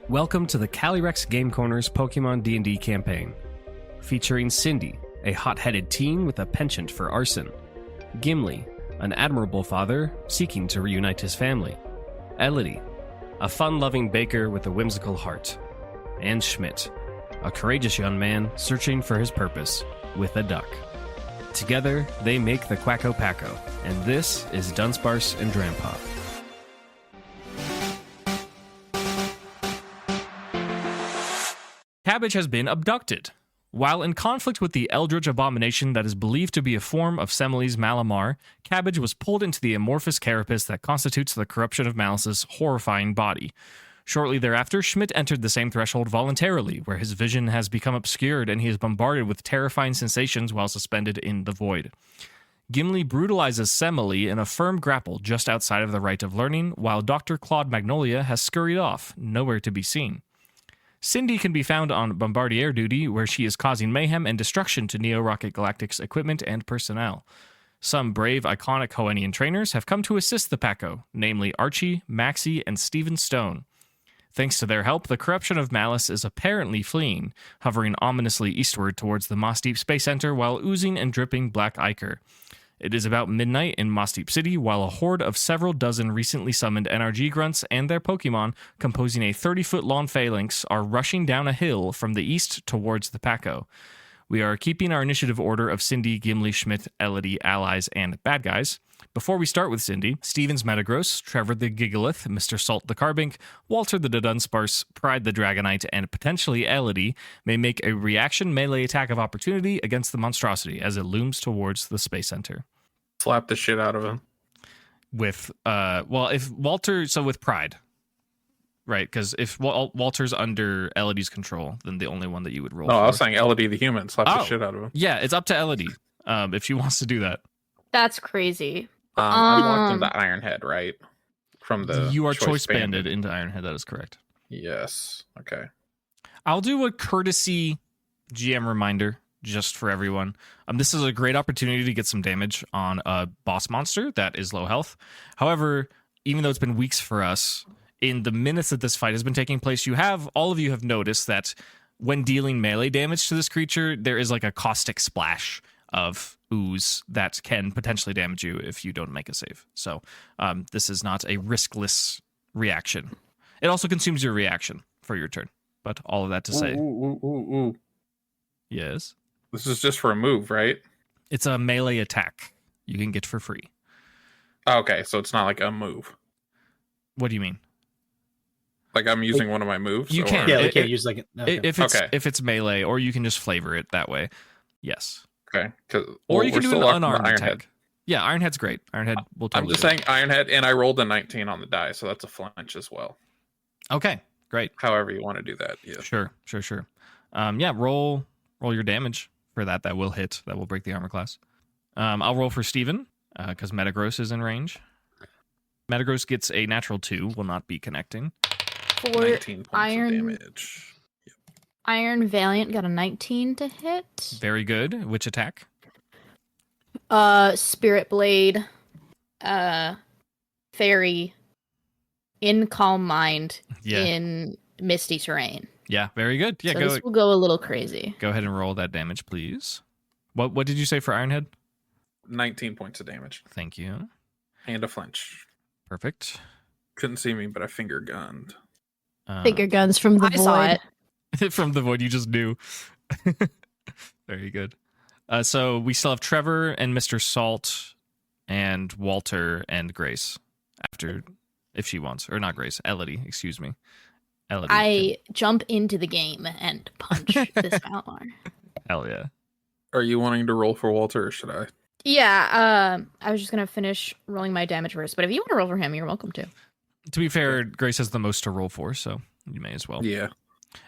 Welcome to the Calyrex Game Corner's Pokemon D&D campaign, featuring Cindy, a hot-headed teen with a penchant for arson; Gimli, an admirable father seeking to reunite his family; Elodie, a fun-loving baker with a whimsical heart; and Schmidt, a courageous young man searching for his purpose with a duck. Together, they make the Quacko Packo, and this is Dunsparce Drampa. Cabbage has been abducted. While in conflict with the eldritch abomination that is believed to be a form of Semele's Malamar, Cabbage was pulled into the amorphous carapace that constitutes the corruption of Malice's horrifying body. Shortly thereafter, Schmidt entered the same threshold voluntarily, where his vision has become obscured and he is bombarded with terrifying sensations while suspended in the void. Gimli brutalizes Semele in a firm grapple just outside of the Rite of Learning, while Dr. Claude Magnolia has scurried off, nowhere to be seen. Cindy can be found on Bombardier duty, where she is causing mayhem and destruction to Neo Rocket Galactic's equipment and personnel. Some brave, iconic Hoennian trainers have come to assist the Packo, namely Archie, Maxie, and Stephen Stone. Thanks to their help, the corruption of Malice is apparently fleeing, hovering ominously eastward towards the Mossdeep Space Center while oozing and dripping black ichor. It is about midnight in Mossdeep City, while a horde of several dozen recently summoned NRG grunts and their Pokemon, composing a 30-foot-long phalanx, are rushing down a hill from the east towards the Packo. We are keeping our initiative order of Cindy, Gimli, Schmidt, Elodie, allies, and bad guys. Before we start with Cindy, Stevens Metagross, Trevor the Gigalith, Mr. Salt the Carbink, Walter the Dunsparce, Pride the Dragonite, and potentially Elodie may make a reaction melee attack of opportunity against the monstrosity as it looms towards the Space Center. Slap the shit out of him. With, if Walter, so with Pride, right? Because if Walter's under Elodie's control, then the only one that you would roll. No, I was saying Elodie the human. Slap the shit out of him. Yeah, it's up to Elodie if she wants to do that. That's crazy. I walked into Ironhead, right? From the You are choice banded into Ironhead, that is correct. Yes. Okay. I'll do a courtesy GM reminder just for everyone. This is a great opportunity to get some damage on a boss monster that is low health. However, even though it's been weeks for us, in the minutes that this fight has been taking place, all of you have noticed that when dealing melee damage to this creature, there is like a caustic splash of ooze that can potentially damage you if you don't make a save. So this is not a riskless reaction. It also consumes your reaction for your turn. But all of that to say... Ooh. Yes? This is just for a move, right? It's a melee attack you can get for free. Okay, so it's not like a move. What do you mean? Like I'm using one of my moves? You can. Yeah, you can't use like... Okay. If it's melee, or you can just flavor it that way. Yes. Okay. Or you can do an unarmed attack. Yeah, Ironhead's great. Ironhead will totally I'm just saying Ironhead, and I rolled a 19 on the die, so that's a flinch as well. Okay, great. However you want to do that. Yeah. Sure. Roll your damage for that. That will hit. That will break the armor class. I'll roll for Steven, because Metagross is in range. Metagross gets a natural 2, will not be connecting. For 19 points of damage. Iron Valiant got a 19 to hit. Very good. Which attack? Spirit Blade, Fairy, in Calm Mind, in Misty Terrain. Yeah, very good. Yeah, so this will go a little crazy. Go ahead and roll that damage, please. What did you say for Ironhead? 19 points of damage. Thank you. And a flinch. Perfect. Couldn't see me, but I finger gunned. Finger guns from the I saw void. it. From the void, you just knew. Very good. So we still have Trevor and Mr. Salt and Walter and Grace after, if she wants. Or not Grace, Elodie, excuse me. Elodie. I jump into the game and punch this Malamar. Hell yeah. Are you wanting to roll for Walter, or should I? Yeah, I was just going to finish rolling my damage first, but if you want to roll for him, you're welcome to. To be fair, Grace has the most to roll for, so you may as well. Yeah.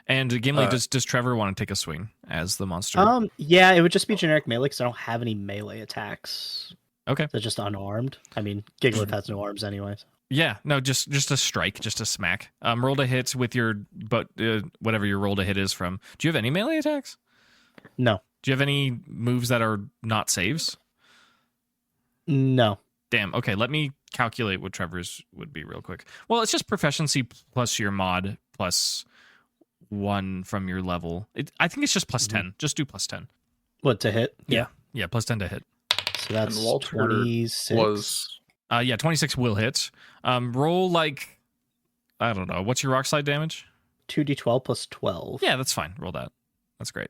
And Gimli, does Trevor want to take a swing as the monster? Yeah, it would just be generic melee because I don't have any melee attacks. Okay. They're just unarmed. I mean, Gigalith has no arms anyways. Yeah, no, just a strike, just a smack. Roll to hit with your, whatever your roll to hit is from. Do you have any melee attacks? No. Do you have any moves that are not saves? No. Damn. Okay, let me calculate what Trevor's would be real quick. Well, it's just proficiency plus your mod plus 1 from your level. I think it's just plus 10. Just do plus 10. What, to hit? Yeah, plus 10 to hit. So that's And Walter 26. was 26 will hit. Roll like, I don't know. What's your rock slide damage? 2d12 plus 12. Yeah, that's fine. Roll that. That's great.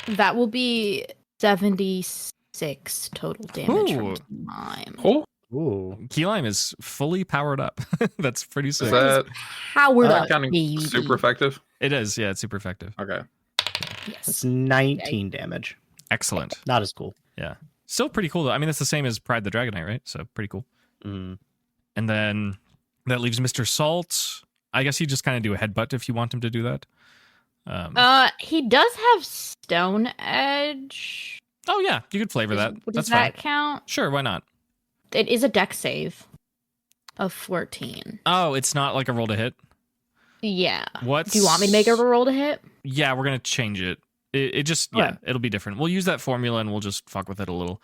That will be 76 total damage Ooh. from time. cool. Ooh. Key lime is fully powered up. That's pretty Is sick. that Powered up, counting baby. super effective? It is. Yeah, it's super effective. Okay. Yes. That's 19 damage. Excellent. Not as cool. Yeah. Still pretty cool, though. I mean, that's the same as Pride the Dragonite, right? So pretty cool. Mm. And then that leaves Mr. Salt. I guess you just kind of do a headbutt if you want him to do that. He does have Stone Edge. Oh, yeah. You could flavor that. Does That's that fine. count? Sure, why not? It is a dex save of 14. Oh, it's not like a roll to hit? Yeah. What? Do you want me to make a roll to hit? Yeah, we're going to change it. It just, Okay. it'll be different. We'll use that formula and we'll just fuck with it a little.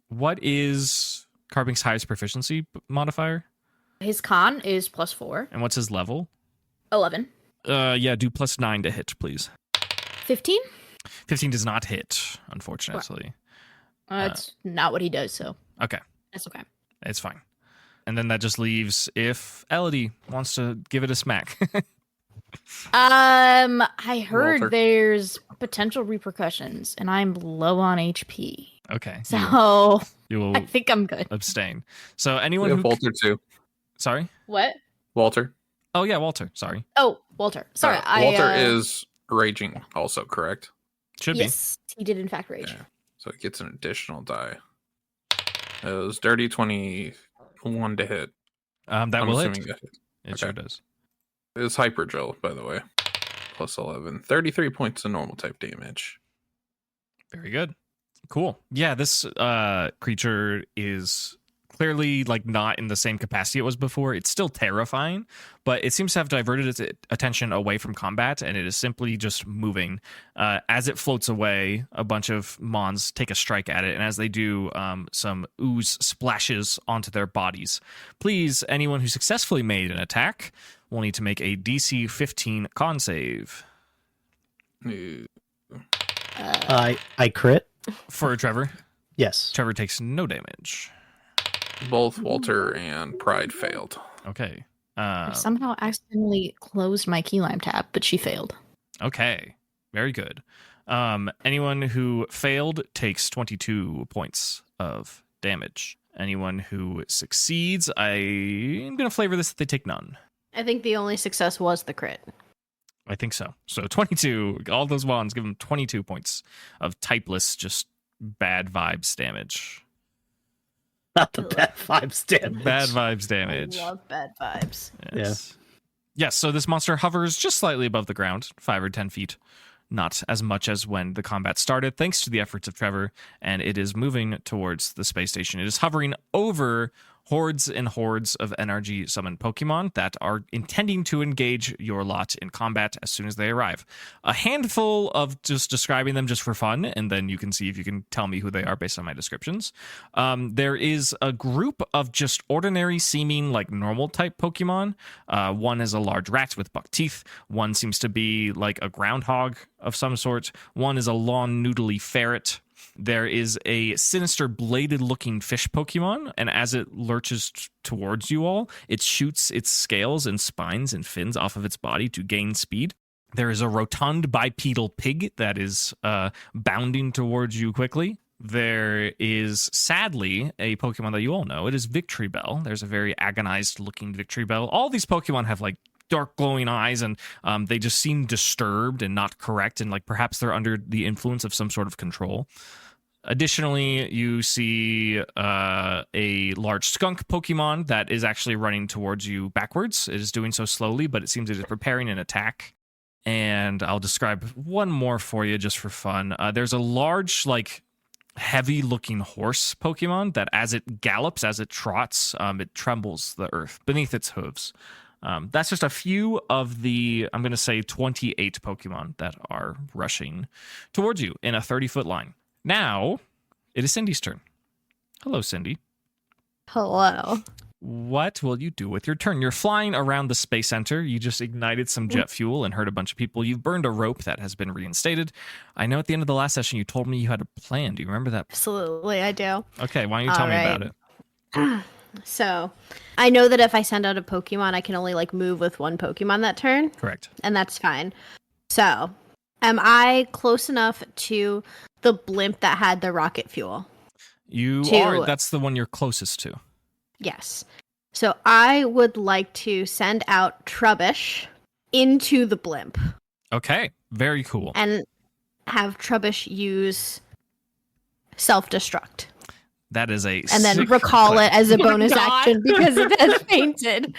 What is Carping's highest proficiency modifier? His con is +4. And what's his level? 11. Yeah, do +9 to hit, please. 15? 15 does not hit, unfortunately. That's not what he does, so Okay, that's okay. it's fine. And then that just leaves if Elodie wants to give it a smack. I heard Walter. there's potential repercussions, and I'm low on HP. Okay, So you will I think I'm good. abstain. So We anyone have who... Walter too. Sorry? What? Walter. Oh, yeah, Walter. Sorry. Oh, Walter. Sorry, Walter is raging also, correct? Should Yes, he did in fact rage. Yeah. So it gets an additional die. It was dirty 21 to hit. be. That I'm will hit. assuming that hit. It Okay. sure does. It's Hyperdrill, by the way. Plus 11. 33 points of normal type damage. Very good. Cool. Yeah, this creature is clearly like not in the same capacity it was before. It's still terrifying, but it seems to have diverted its attention away from combat, and it is simply just moving. As it floats away, a bunch of Mons take a strike at it, and as they do, some ooze splashes onto their bodies. Please, anyone who successfully made an attack will need to make a DC 15 con save. Ooh. I crit. For Trevor. Yes. Trevor takes no damage. Both Walter and Pride failed. Okay. I somehow accidentally closed my keylime tab, but she failed. Okay. Very good. Anyone who failed takes 22 points of damage. Anyone who succeeds, I'm going to flavor this that they take none. I think the only success was the crit. I think so. So 22, all those wands give them 22 points of typeless, just bad vibes damage. Not the bad vibes damage. Bad vibes damage. I love bad vibes. Yes. Yes, so this monster hovers just slightly above the ground, 5 or 10 feet. Not as much as when the combat started, thanks to the efforts of Trevor, and it is moving towards the space station. It is hovering over hordes and hordes of NRG summoned Pokemon that are intending to engage your lot in combat as soon as they arrive. A handful of just describing them just for fun, and then you can see if you can tell me who they are based on my descriptions. There is a group of just ordinary seeming like normal type Pokemon. One is a large rat with buck teeth. One seems to be like a groundhog of some sort. One is a long noodly ferret. There is a sinister bladed-looking fish Pokemon, and as it lurches towards you all, it shoots its scales and spines and fins off of its body to gain speed. There is a rotund bipedal pig that is bounding towards you quickly. There is, sadly, a Pokemon that you all know. It is Victory Bell. There's a very agonized-looking Victory Bell. All these Pokemon have, like, dark glowing eyes, and they just seem disturbed and not correct, and like perhaps they're under the influence of some sort of control. Additionally, you see a large skunk Pokemon that is actually running towards you backwards. It is doing so slowly, but it seems it is preparing an attack. And I'll describe one more for you just for fun. There's a large, like, heavy-looking horse Pokemon that as it gallops, as it trots, it trembles the earth beneath its hooves. That's just a few of the, I'm going to say 28 Pokemon that are rushing towards you in a 30-foot line. Now, it is Cindy's turn. Hello, Cindy. Hello. what will you do with your turn? You're flying around the space center. You just ignited some jet fuel and hurt a bunch of people. You've burned a rope that has been reinstated. I know at the end of the last session you told me you had a plan. Do you remember that? Absolutely, I do. Okay, why don't you tell me about it? So, I know that if I send out a Pokemon, I can only like move with one Pokemon that turn. Correct. And that's fine. So, am I close enough to the blimp that had the rocket fuel? You are. That's the one you're closest to. Yes. So, I would like to send out Trubbish into the blimp. Okay, very cool. And have Trubbish use self-destruct. That is a and then sick recall plan. it as a bonus action because it has fainted.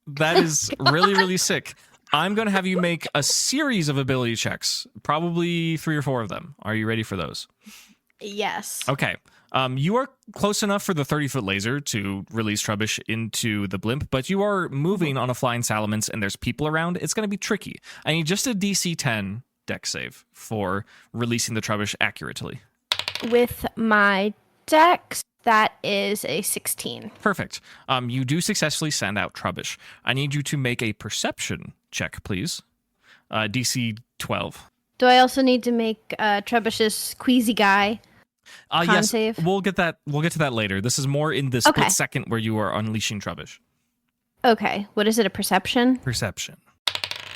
That is really, really sick. I'm going to have you make a series of ability checks, probably 3 or 4 of them. Are you ready for those? Yes. Okay. You are close enough for the 30-foot laser to release Trubbish into the blimp, but you are moving on a flying salamence and there's people around. It's going to be tricky. I need just a DC 10 dex save for releasing the Trubbish accurately. With my dex, that is a 16. Perfect. You do successfully send out Trubbish. I need you to make a perception check, please. DC 12. Do I also need to make Trubbish's queasy guy Yes, save? we'll get to that later. This is more in the split second where you are unleashing Trubbish. Okay. What is it, a perception? Perception.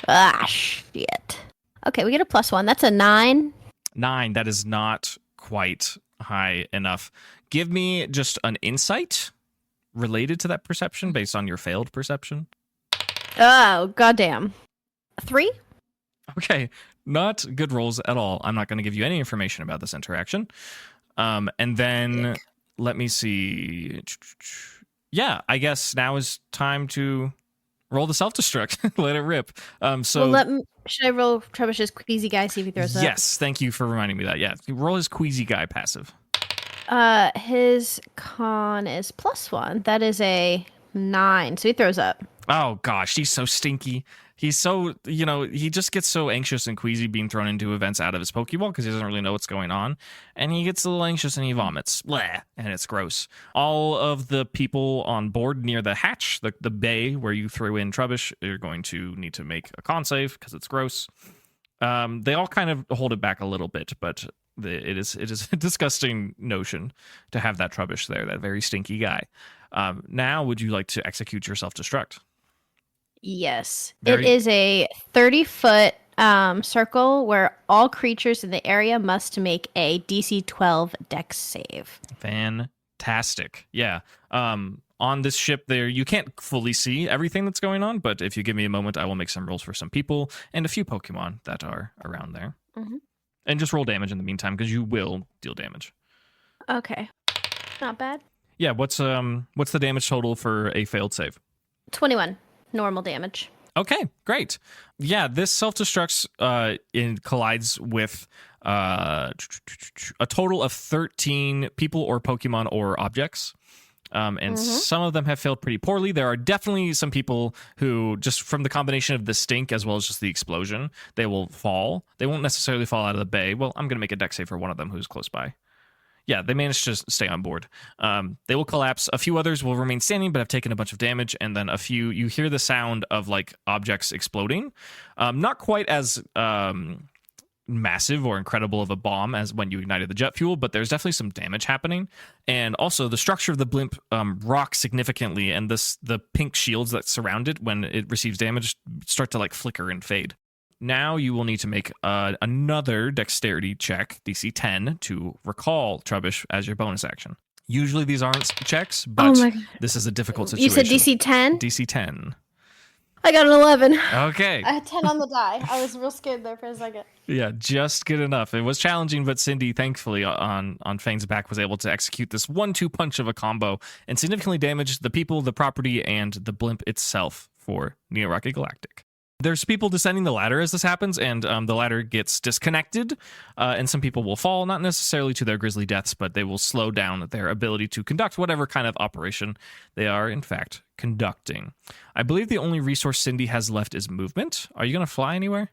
Ah, shit. Okay, we get a +1. That's a 9. 9. That is not quite high enough. Give me just an insight related to that perception based on your failed perception. Oh, goddamn. 3? Okay, not good rolls at all. I'm not going to give you any information about this interaction. And then let me see. Yeah, I guess now is time to roll the self-destruct. Let it rip. Should I roll Trubbish's queasy guy, see if he throws up? Yes, thank you for reminding me that. Yeah, roll his queasy guy passive. His con is +1. That is a 9, so he throws up. Oh gosh, he's so stinky. He's so, he just gets so anxious and queasy being thrown into events out of his Pokeball because he doesn't really know what's going on. And he gets a little anxious and he vomits. Bleh, and it's gross. All of the people on board near the hatch, the bay where you threw in Trubbish, are going to need to make a con save because it's gross. They all kind of hold it back a little bit, but it is a disgusting notion to have that Trubbish there, that very stinky guy. Now, would you like to execute your self-destruct? Yes. It is a 30-foot circle where all creatures in the area must make a DC 12 dex save. Fantastic. Yeah. On this ship there, you can't fully see everything that's going on, but if you give me a moment, I will make some rolls for some people and a few Pokemon that are around there. Mm-hmm. And just roll damage in the meantime, because you will deal damage. Okay. Not bad. Yeah, what's the damage total for a failed save? 21. Normal damage. Okay, great. Yeah, this self-destructs collides with a total of 13 people or Pokemon or objects. And some of them have failed pretty poorly. There are definitely some people who, just from the combination of the stink as well as just the explosion, they will fall. They won't necessarily fall out of the bay. Well, I'm going to make a dex save for one of them who's close by. Yeah, they managed to stay on board. They will collapse. A few others will remain standing, but have taken a bunch of damage. And then you hear the sound of like objects exploding. Not quite as massive or incredible of a bomb as when you ignited the jet fuel, but there's definitely some damage happening. And also the structure of the blimp rocks significantly, and the pink shields that surround it when it receives damage start to like flicker and fade. Now you will need to make another dexterity check, DC 10, to recall Trubbish as your bonus action. Usually these aren't checks, but this is a difficult situation. You said DC 10? DC 10. I got an 11. Okay. I had 10 on the die. I was real scared there for a second. Yeah, just good enough. It was challenging, but Cindy, thankfully, on Fang's back, was able to execute this 1-2 punch of a combo and significantly damage the people, the property, and the blimp itself for Neo Rocket Galactic. There's people descending the ladder as this happens, and the ladder gets disconnected, and some people will fall, not necessarily to their grisly deaths, but they will slow down their ability to conduct whatever kind of operation they are, in fact, conducting. I believe the only resource Cindy has left is movement. Are you going to fly anywhere?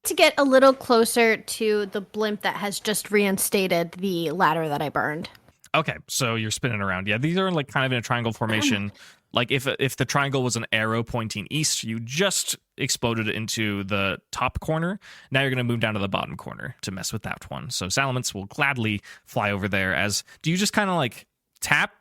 To get a little closer to the blimp that has just reinstated the ladder that I burned. Okay, so you're spinning around. Yeah, these are like kind of in a triangle formation. Like if the triangle was an arrow pointing east, you just exploded into the top corner. Now you're going to move down to the bottom corner to mess with that one. So Salamence will gladly fly over there. Do you just kind of like tap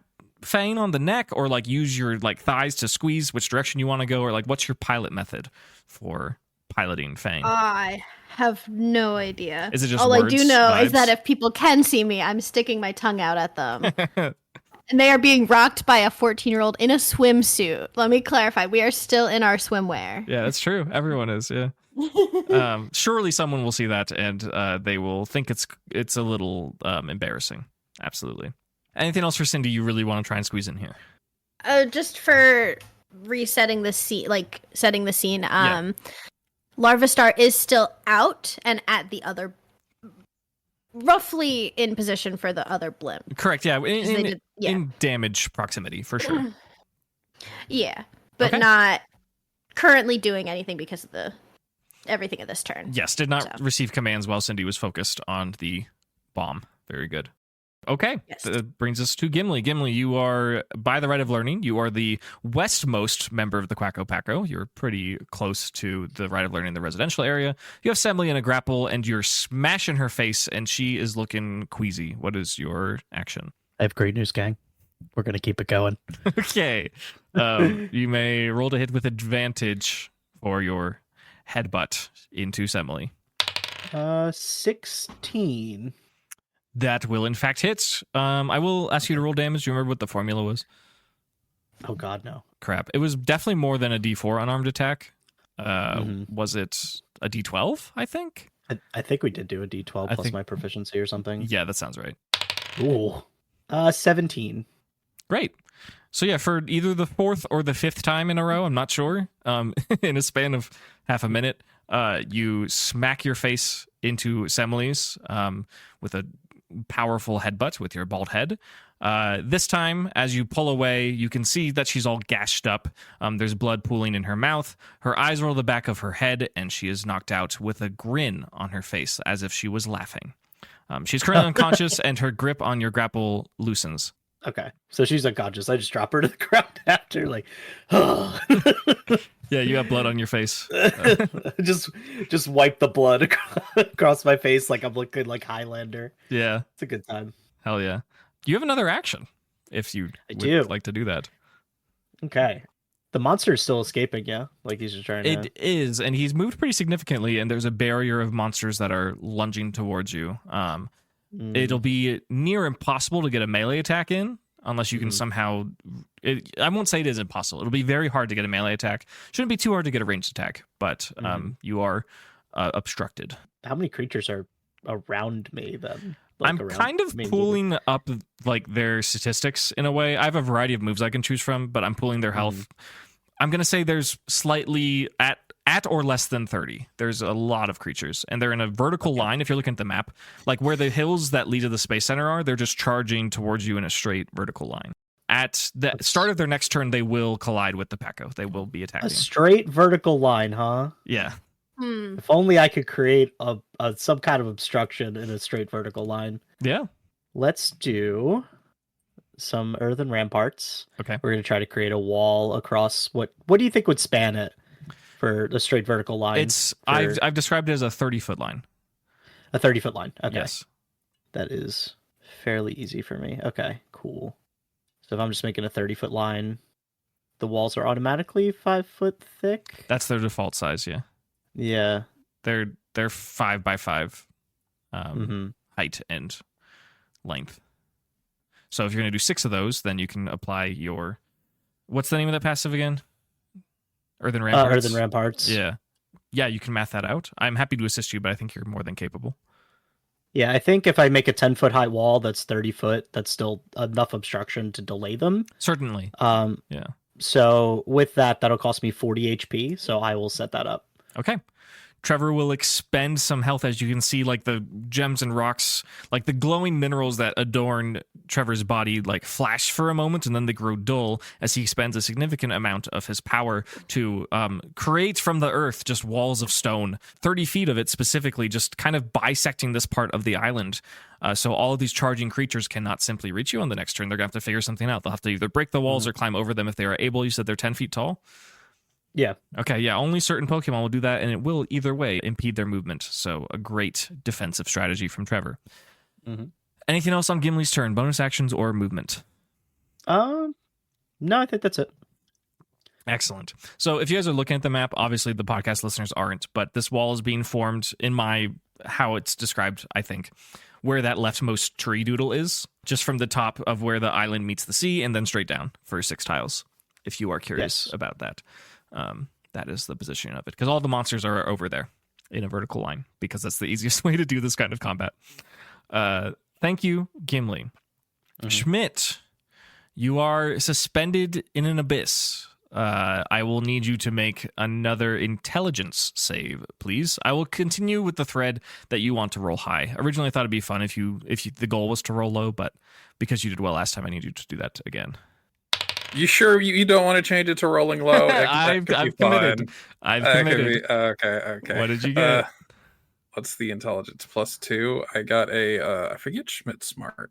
Fane on the neck, or like use your like thighs to squeeze which direction you want to go, or like what's your pilot method for piloting Fane? I have no idea. Is it just all words, I do know vibes? is that if people can see me, I'm sticking my tongue out at them. And they are being rocked by a 14-year-old in a swimsuit. Let me clarify. We are still in our swimwear. Yeah, that's true. Everyone is, yeah. Surely someone will see that and they will think it's a little embarrassing. Absolutely. Anything else for Cindy you really want to try and squeeze in here? Just for resetting the scene, like setting the scene. Larvastar is still out and at the other, roughly in position for the other blimp. Correct. Yeah. In damage proximity for sure. Yeah, but Okay. not currently doing anything because of everything of this turn. Yes. Did not receive commands while Cindy was focused on the bomb. Very good. Okay, Yes. that brings us to Gimli. Gimli, you are, by the right of learning, you are the westmost member of the Quacko Packo. You're pretty close to the right of learning in the residential area. You have Sembley in a grapple, and you're smashing her face, and she is looking queasy. What is your action? I have great news, gang. We're going to keep it going. Okay. You may roll to hit with advantage for your headbutt into Sembley. 16. That will, in fact, hit. I will ask you to roll damage. Do you remember what the formula was? Oh, God, no. Crap. It was definitely more than a D4 unarmed attack. Was it a D12, I think? I think we did do a D12 plus my proficiency or something. Yeah, that sounds right. Ooh. 17. Great. So yeah, for either the fourth or the fifth time in a row, I'm not sure, in a span of half a minute, you smack your face into Sembley's with a powerful headbutt with your bald head. This time, as you pull away, you can see that she's all gashed up. There's blood pooling in her mouth. Her eyes roll the back of her head, and she is knocked out with a grin on her face, as if she was laughing. She's currently unconscious, and her grip on your grapple loosens. Okay, so she's unconscious. I just drop her to the ground after, like, Yeah, you have blood on your face. just wipe the blood across my face like I'm looking like Highlander. Yeah. It's a good time. Hell yeah. You have another action if you would like to do that. Okay. The monster is still escaping, yeah? Like he's just trying to... It is, and he's moved pretty significantly, and there's a barrier of monsters that are lunging towards you. It'll be near impossible to get a melee attack in, unless you can somehow... I won't say it is impossible. It'll be very hard to get a melee attack. Shouldn't be too hard to get a ranged attack, but you are obstructed. How many creatures are around me, then? I'm kind of pulling up like their statistics in a way. I have a variety of moves I can choose from, but I'm pulling their health. I'm going to say there's slightly at or less than 30. There's a lot of creatures, and they're in a vertical line. If you're looking at the map, like where the hills that lead to the Space Center are, they're just charging towards you in a straight vertical line. At the start of their next turn, they will collide with the Packo. They will be attacking. A straight vertical line, huh? Yeah. If only I could create a some kind of obstruction in a straight vertical line. Yeah. Let's do some earthen ramparts. Okay. We're going to try to create a wall across what do you think would span it for the straight vertical line? I've described it as a 30-foot line. A 30-foot line. Okay. Yes. That is fairly easy for me. Okay, cool. So if I'm just making a 30-foot line, the walls are automatically 5 foot thick. That's their default size, yeah. Yeah. They're 5 by 5 height and length. So if you're going to do 6 of those, then you can apply your... What's the name of that passive again? Earthen Ramparts? Earthen Ramparts. Yeah. Yeah, you can math that out. I'm happy to assist you, but I think you're more than capable. Yeah, I think if I make a 10-foot high wall that's 30 foot, that's still enough obstruction to delay them. Certainly. Yeah. So with that, that'll cost me 40 HP, so I will set that up. Okay. Trevor will expend some health, as you can see, like the gems and rocks, like the glowing minerals that adorn Trevor's body, like flash for a moment and then they grow dull as he expends a significant amount of his power to create from the earth just walls of stone, 30 feet of it specifically, just kind of bisecting this part of the island. So all of these charging creatures cannot simply reach you on the next turn. They're going to have to figure something out. They'll have to either break the walls or climb over them if they are able. You said they're 10 feet tall? Yeah. Okay, yeah, only certain Pokemon will do that, and it will either way impede their movement. So a great defensive strategy from Trevor. Anything else on Gimli's turn? Bonus actions or movement? No, I think that's it. Excellent. So if you guys are looking at the map, obviously the podcast listeners aren't, but this wall is being formed in how it's described, I think, where that leftmost tree doodle is, just from the top of where the island meets the sea and then straight down for 6 tiles, if you are curious about that. That is the positioning of it, because all the monsters are over there in a vertical line, because that's the easiest way to do this kind of combat. Thank you, Gimli. Schmidt, you are suspended in an abyss. I will need you to make another intelligence save, please. I will continue with the thread that you want to roll high. Originally, I thought it'd be fun if the goal was to roll low, but because you did well last time, I need you to do that again. You sure you don't want to change it to rolling low? I've committed. I've committed. Okay. What did you get? What's the intelligence? +2. I got I forget Schmidt Smart.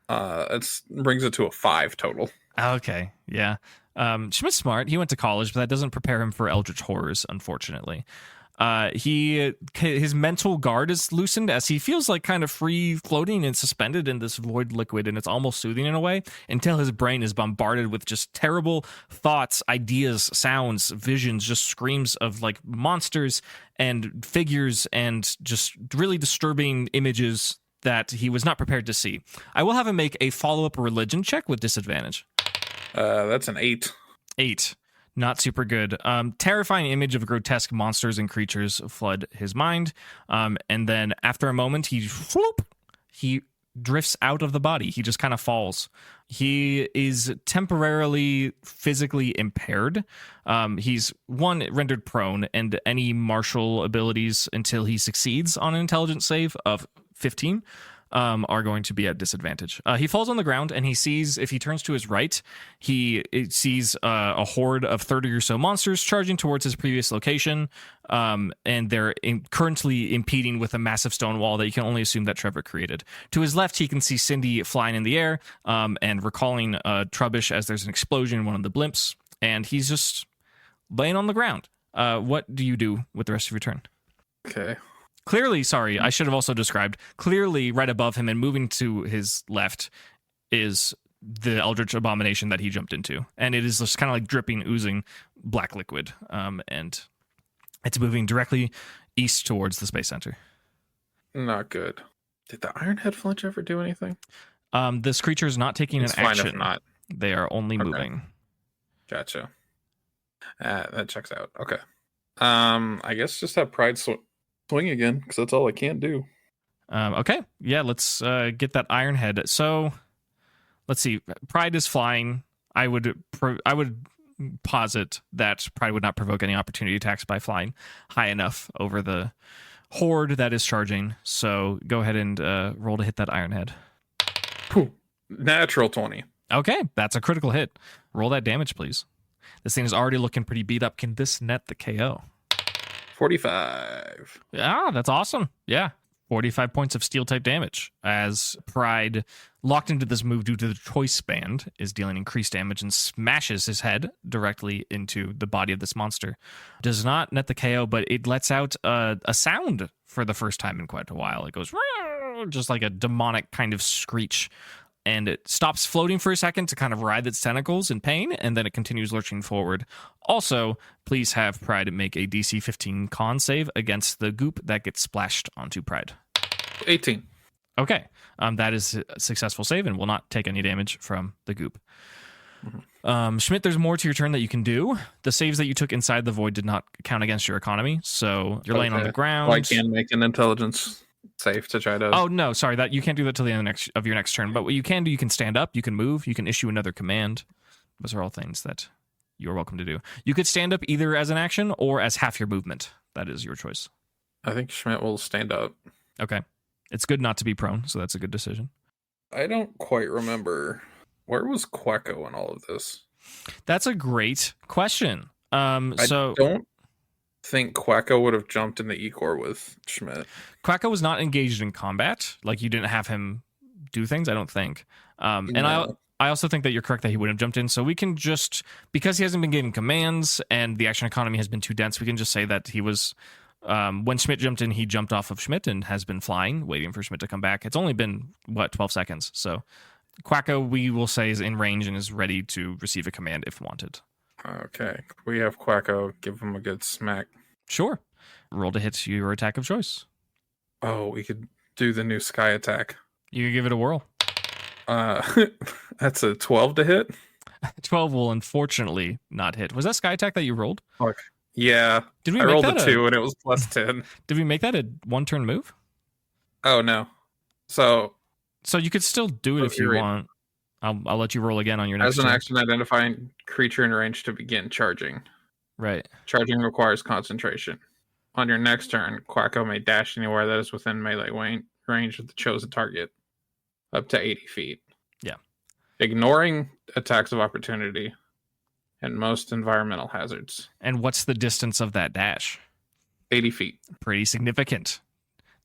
It brings it to a 5 total. Okay, yeah. Schmidt's smart. He went to college, but that doesn't prepare him for eldritch horrors, unfortunately. His mental guard is loosened as he feels like kind of free floating and suspended in this void liquid, and it's almost soothing in a way, until his brain is bombarded with just terrible thoughts, ideas, sounds, visions, just screams of like monsters and figures and just really disturbing images that he was not prepared to see. I will have him make a follow-up religion check with disadvantage. That's an 8. 8. Not super good. Terrifying image of grotesque monsters and creatures flood his mind. And then after a moment, he drifts out of the body. He just kind of falls. He is temporarily physically impaired. He's rendered prone, and any martial abilities until he succeeds on an intelligence save of 15 are going to be at disadvantage. He falls on the ground, and he sees, if he turns to his right, he sees a horde of 30 or so monsters charging towards his previous location, and they're currently impeding with a massive stone wall that you can only assume that Trevor created. To his left, he can see Cindy flying in the air and recalling Trubbish as there's an explosion in one of the blimps, and he's just laying on the ground. What do you do with the rest of your turn? Okay. Clearly, sorry, I should have also described, clearly right above him and moving to his left is the Eldritch Abomination that he jumped into. And it is just kind of like dripping, oozing black liquid. And it's moving directly east towards the Space Center. Not good. Did the Ironhead flinch ever do anything? This creature is not taking an action. If not. They are only moving. Gotcha. That checks out. Okay. I guess just have Pride swing again, because that's all I can do. Okay, yeah, let's get that Ironhead. So, let's see. Pride is flying. I would posit that Pride would not provoke any opportunity attacks by flying high enough over the horde that is charging. So, go ahead and roll to hit that Ironhead. Pooh. Natural 20. Okay, that's a critical hit. Roll that damage, please. This thing is already looking pretty beat up. Can this net the KO? 45. Yeah, that's awesome. Yeah. 45 points of steel type damage as Pride, locked into this move due to the choice band, is dealing increased damage and smashes his head directly into the body of this monster. Does not net the KO, but it lets out a sound for the first time in quite a while. It goes just like a demonic kind of screech. And it stops floating for a second to kind of writhe its tentacles in pain, and then it continues lurching forward. Also, please have Pride make a DC 15 con save against the goop that gets splashed onto Pride. 18. Okay. That is a successful save and will not take any damage from the goop. Schmidt, there's more to your turn that you can do. The saves that you took inside the void did not count against your economy, so you're laying on the ground. Well, I can make an intelligence safe to try to... Oh, no, sorry. That you can't do that till the end of your next turn. But what you can do, you can stand up, you can move, you can issue another command. Those are all things that you're welcome to do. You could stand up either as an action or as half your movement. That is your choice. I think Schmidt will stand up. Okay. It's good not to be prone, so that's a good decision. I don't quite remember. Where was Quecco in all of this? That's a great question. I don't think Quacko would have jumped in the E-Core with Schmidt. Quacko was not engaged in combat. Like, you didn't have him do things, I don't think. And No. I also think that you're correct that he wouldn't have jumped in. So we can just, because he hasn't been getting commands and the action economy has been too dense, we can just say that he was, when Schmidt jumped in, he jumped off of Schmidt and has been flying, waiting for Schmidt to come back. It's only been, 12 seconds. So Quacko, we will say, is in range and is ready to receive a command if wanted. Okay. We have Quacko. Give him a good smack. Sure. Roll to hit your attack of choice. Oh, we could do the new sky attack. You can give it a whirl. That's a 12 to hit. 12 will unfortunately not hit. Was that sky attack that you rolled? Fuck. Yeah. Did we I make rolled that a 2 and it was plus 10. Did we make that a one-turn move? Oh, no. So You could still do it if you you're right. want. I'll let you roll again on your next as an turn. action, identifying creature in range to begin charging. Right. Charging requires concentration. On your next turn, Quacko may dash anywhere that is within melee range of the chosen target, up to 80 feet. Yeah. Ignoring attacks of opportunity and most environmental hazards. And what's the distance of that dash? 80 feet. Pretty significant.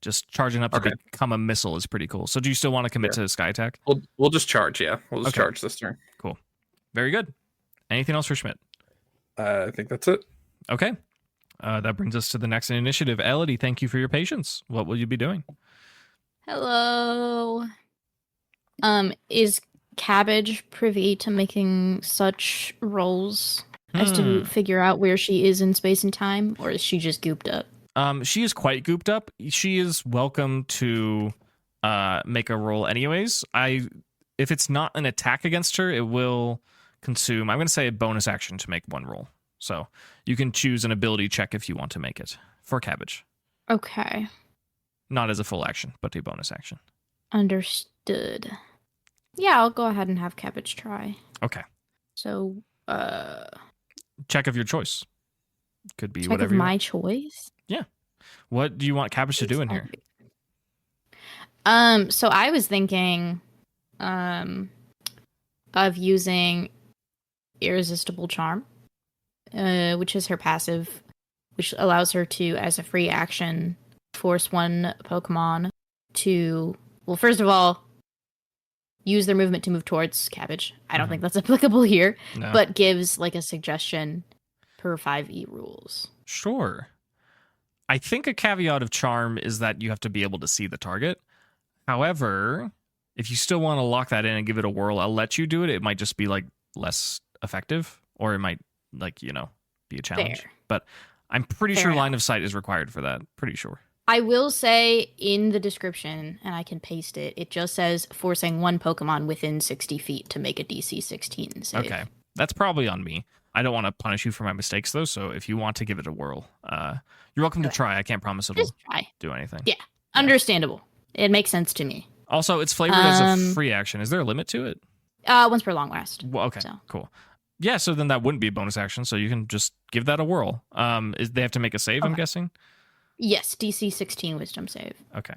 Just charging up Okay. to become a missile is pretty cool. So do you still want to commit to sky attack? We'll just charge, yeah. We'll just Okay. charge this turn. Cool. Very good. Anything else for Schmidt? I think that's it. Okay. That brings us to the next initiative. Elodie, thank you for your patience. What will you be doing? Hello. Is Cabbage privy to making such rolls as to figure out where she is in space and time, or is she just gooped up? She is quite gooped up. She is welcome to make a roll anyways. If it's not an attack against her, it will consume, I'm going to say, a bonus action to make one roll. So you can choose an ability check if you want to make it for Cabbage. Okay. Not as a full action, but a bonus action. Understood. Yeah, I'll go ahead and have Cabbage try. Okay. So, Check of your choice. Could be check whatever of you my want. choice. What do you want Cabbage to do in here? So I was thinking, of using Irresistible Charm, which is her passive, which allows her to, as a free action, force one Pokemon to, well, first of all, use their movement to move towards Cabbage. I don't think that's applicable here, No. but gives like a suggestion per 5e rules. Sure. I think a caveat of Charm is that you have to be able to see the target. However, if you still want to lock that in and give it a whirl, I'll let you do it. It might just be like less effective, or it might be a challenge. Fair. But I'm pretty Fair sure enough. line of sight is required for that. Pretty sure. I will say in the description, and I can paste it, it just says forcing one Pokemon within 60 feet to make a DC 16 save. Okay. That's probably on me. I don't want to punish you for my mistakes, though. So if you want to give it a whirl, you're welcome to Okay. try. I can't promise it'll Just try. do anything. Yeah. Understandable. It makes sense to me. Also, it's flavored as a free action. Is there a limit to it? Once per long rest. Well, okay, So. cool. Yeah, so then that wouldn't be a bonus action, so you can just give that a whirl. They have to make a save, I'm Okay. guessing? Yes, DC 16 Wisdom save. Okay.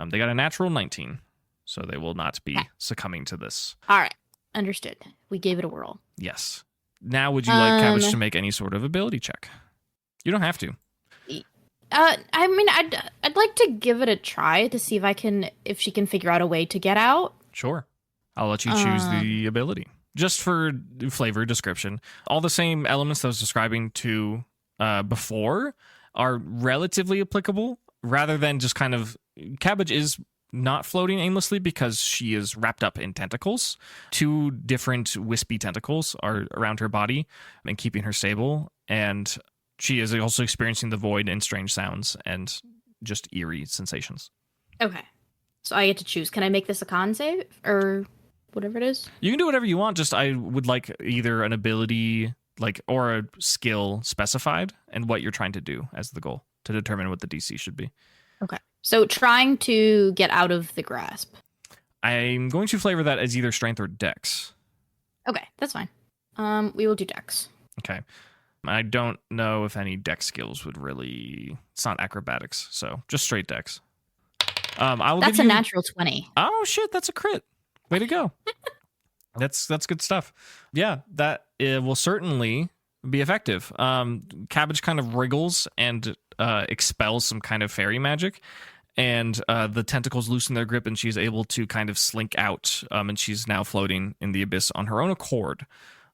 They got a natural 19, so they will not be Okay. succumbing to this. All right. Understood. We gave it a whirl. Yes. Now, would you like Cabbage Um, to make any sort of ability check? You don't have to. I mean, I'd like to give it a try to see if she can figure out a way to get out. Sure. I'll let you choose the ability. Just for flavor description, all the same elements that I was describing to before are relatively applicable, rather than just kind of... Cabbage is not floating aimlessly because she is wrapped up in tentacles. 2 different wispy tentacles are around her body and keeping her stable, and she is also experiencing the void and strange sounds and just eerie sensations. Okay. So I get to choose. Can I make this a con save or whatever it is? You can do whatever you want, just I would like either an ability or a skill specified and what you're trying to do as the goal to determine what the DC should be. Okay. So trying to get out of the grasp. I'm going to flavor that as either strength or dex. Okay, that's fine. We will do dex. Okay. I don't know if any dex skills would really... It's not acrobatics, so just straight dex. I will That's give a you... natural 20. Oh, shit, that's a crit. Way to go. That's good stuff. Yeah, that will certainly be effective. Cabbage kind of wriggles and expels some kind of fairy magic, and the tentacles loosen their grip, and she's able to kind of slink out, and she's now floating in the abyss on her own accord.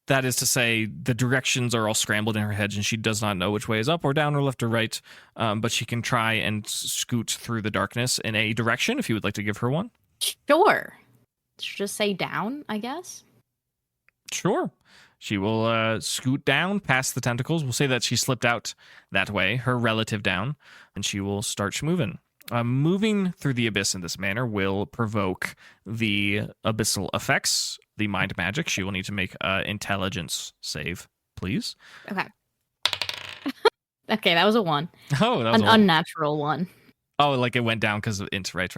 That is to say, the directions are all scrambled in her head, and she does not know which way is up or down or left or right, but she can try and scoot through the darkness in a direction, if you would like to give her one. Sure. Just say down, I guess. Sure. She will scoot down past the tentacles. We'll say that she slipped out that way, her relative down, and she will start moving. Moving through the abyss in this manner will provoke the abyssal effects, the mind magic. She will need to make an intelligence save, please. Okay. Okay, that was a 1. Oh, that was an unnatural 1. Oh, like it went down because of int. Right.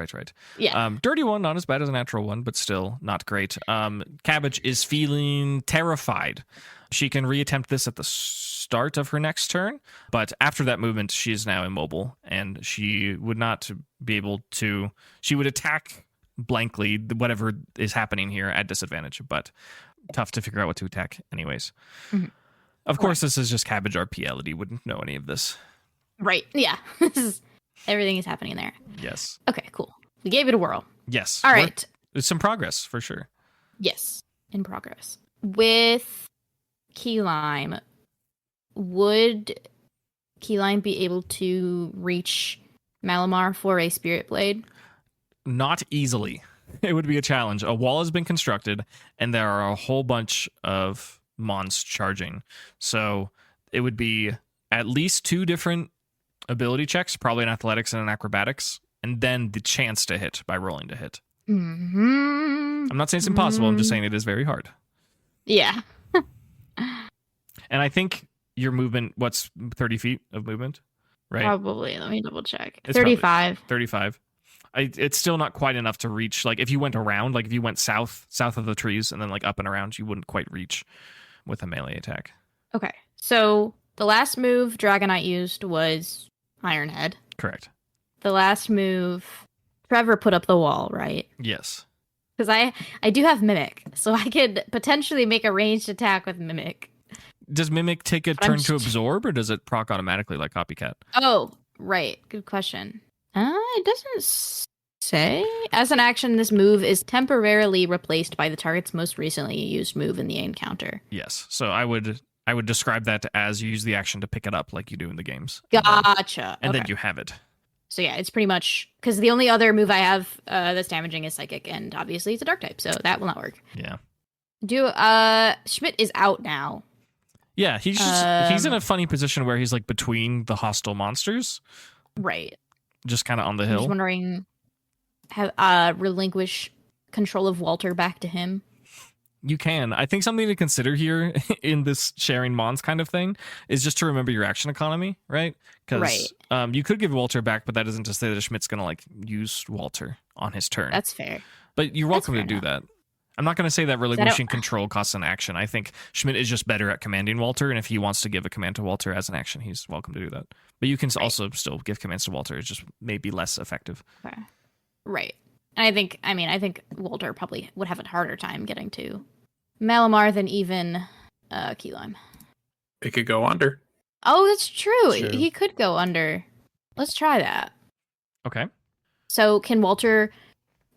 Yeah. Dirty 1, not as bad as a natural 1, but still not great. Cabbage is feeling terrified. She can reattempt this at the start of her next turn, but after that movement, she is now immobile, and she would not be able to... She would attack blankly whatever is happening here at disadvantage, but tough to figure out what to attack anyways. Mm-hmm. Of course, this is just Cabbage RPL. He wouldn't know any of this. Right, yeah. Everything is happening there. Yes. Okay, cool. We gave it a whirl. Yes. All right. It's some progress, for sure. Yes, in progress. With Key Lime, would Key Lime be able to reach Malamar for a Spirit Blade? Not easily. It would be a challenge. A wall has been constructed, and there are a whole bunch of mons charging. So it would be at least 2 different ability checks, probably an athletics and an acrobatics, and then the chance to hit by rolling to hit. Mm-hmm. I'm not saying it's impossible. I'm just saying it is very hard. Yeah. And I think your movement, what's 30 feet of movement? Right? Probably. Let me double check. It's 35. 35. It's still not quite enough to reach. Like if you went around, like if you went south of the trees and then like up and around, you wouldn't quite reach with a melee attack. Okay. So the last move Dragonite used was Iron Head. Correct. The last move Trevor put up the wall, right? Yes. Because I do have Mimic, so I could potentially make a ranged attack with Mimic. Does Mimic take a turn to absorb, or does it proc automatically like Copycat? Oh, right. Good question. It doesn't say. As an action, this move is temporarily replaced by the target's most recently used move in the encounter. Yes. So I would describe that as you use the action to pick it up like you do in the games. Gotcha. And then you have it. So yeah, it's pretty much... Because the only other move I have that's damaging is Psychic, and obviously it's a Dark type, so that will not work. Yeah. Schmidt is out now. Yeah, he's in a funny position where he's like between the hostile monsters. Right. Just kind of on the hill. I'm just wondering, have relinquish control of Walter back to him? You can. I think something to consider here in this sharing mons kind of thing is just to remember your action economy, right? Because you could give Walter back, but that isn't to say that Schmidt's going to like use Walter on his turn. That's fair. But you're welcome to do that. I'm not going to say that relinquishing don't... control costs an action. I think Schmidt is just better at commanding Walter, and if he wants to give a command to Walter as an action, he's welcome to do that. But you can also still give commands to Walter. It's just maybe less effective. Okay. Right. And I think Walter probably would have a harder time getting to Malamar than even Key Lime. It could go under. Oh, that's true. He could go under. Let's try that. Okay. So can Walter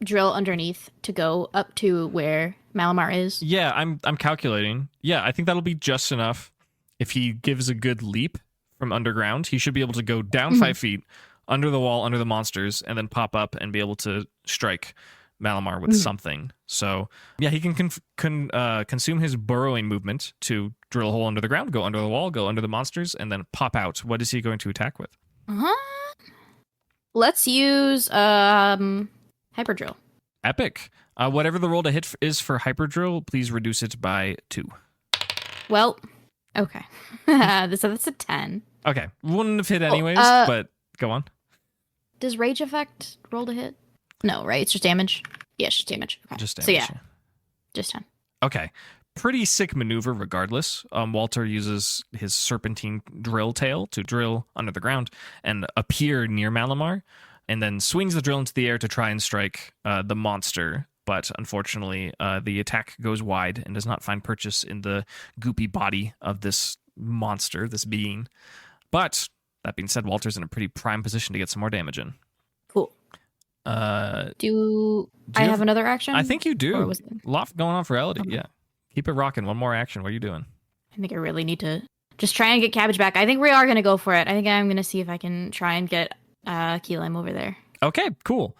drill underneath to go up to where Malamar is? Yeah, I'm calculating. Yeah, I think that'll be just enough. If he gives a good leap from underground, he should be able to go down 5 feet, under the wall, under the monsters, and then pop up and be able to strike Malamar with something. So, yeah, he can consume his burrowing movement to drill a hole under the ground, go under the wall, go under the monsters, and then pop out. What is he going to attack with? Let's use Hyperdrill. Epic. Whatever the roll to hit is for Hyperdrill, please reduce it by 2. Well, okay. So that's a 10. Okay. Wouldn't have hit anyways, but go on. Does Rage Effect roll to hit? No, right? It's just damage? Yeah, it's just damage. Okay. Just damage. So yeah, just 10. Okay. Pretty sick maneuver regardless. Walter uses his serpentine drill tail to drill under the ground and appear near Malamar, and then swings the drill into the air to try and strike the monster. But unfortunately, the attack goes wide and does not find purchase in the goopy body of this monster, this being. But that being said, Walter's in a pretty prime position to get some more damage in. Cool. Do I have another action? I think you Or do. was A lot going on for Elodie. Okay. Yeah. Keep it rocking. One more action. What are you doing? I think I really need to just try and get Cabbage back. I think we are going to go for it. I think I'm going to see if I can try and get Key Lime over there. Okay, cool.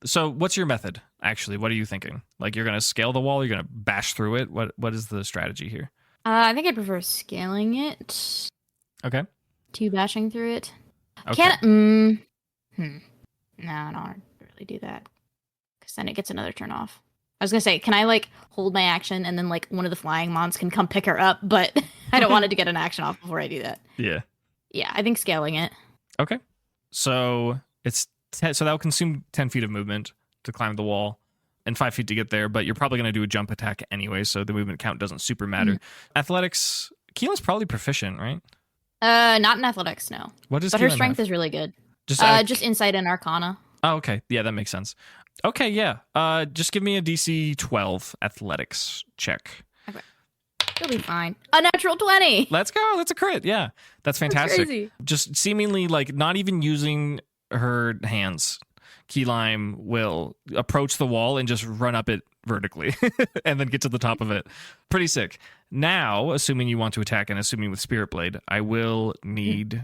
So what's your method, actually? What are you thinking? Like, you're going to scale the wall? You're going to bash through it? What is the strategy here? I think I prefer scaling it Okay. to bashing through it. Okay. No, I don't want to really do that. Because then it gets another turn off. I was going to say, can I, like, hold my action and then, like, one of the flying mons can come pick her up? But I don't want it to get an action off before I do that. Yeah. Yeah, I think scaling it. Okay. So it's so that will consume 10 feet of movement to climb the wall and 5 feet to get there, but you're probably going to do a jump attack anyway, so the movement count doesn't super matter. Athletics, Keelan's probably proficient, right? Not in athletics, no. What does But her Keelan strength have? is really good. Just Insight and Arcana. Oh, okay. Yeah, that makes sense. Okay, yeah. Just give me a DC 12 athletics check. You'll be fine. A natural 20! Let's go. That's a crit. Yeah. That's fantastic. That's crazy. Just seemingly like not even using her hands. Key Lime will approach the wall and just run up it vertically and then get to the top of it. Pretty sick. Now, assuming you want to attack and assuming with Spirit Blade, I will need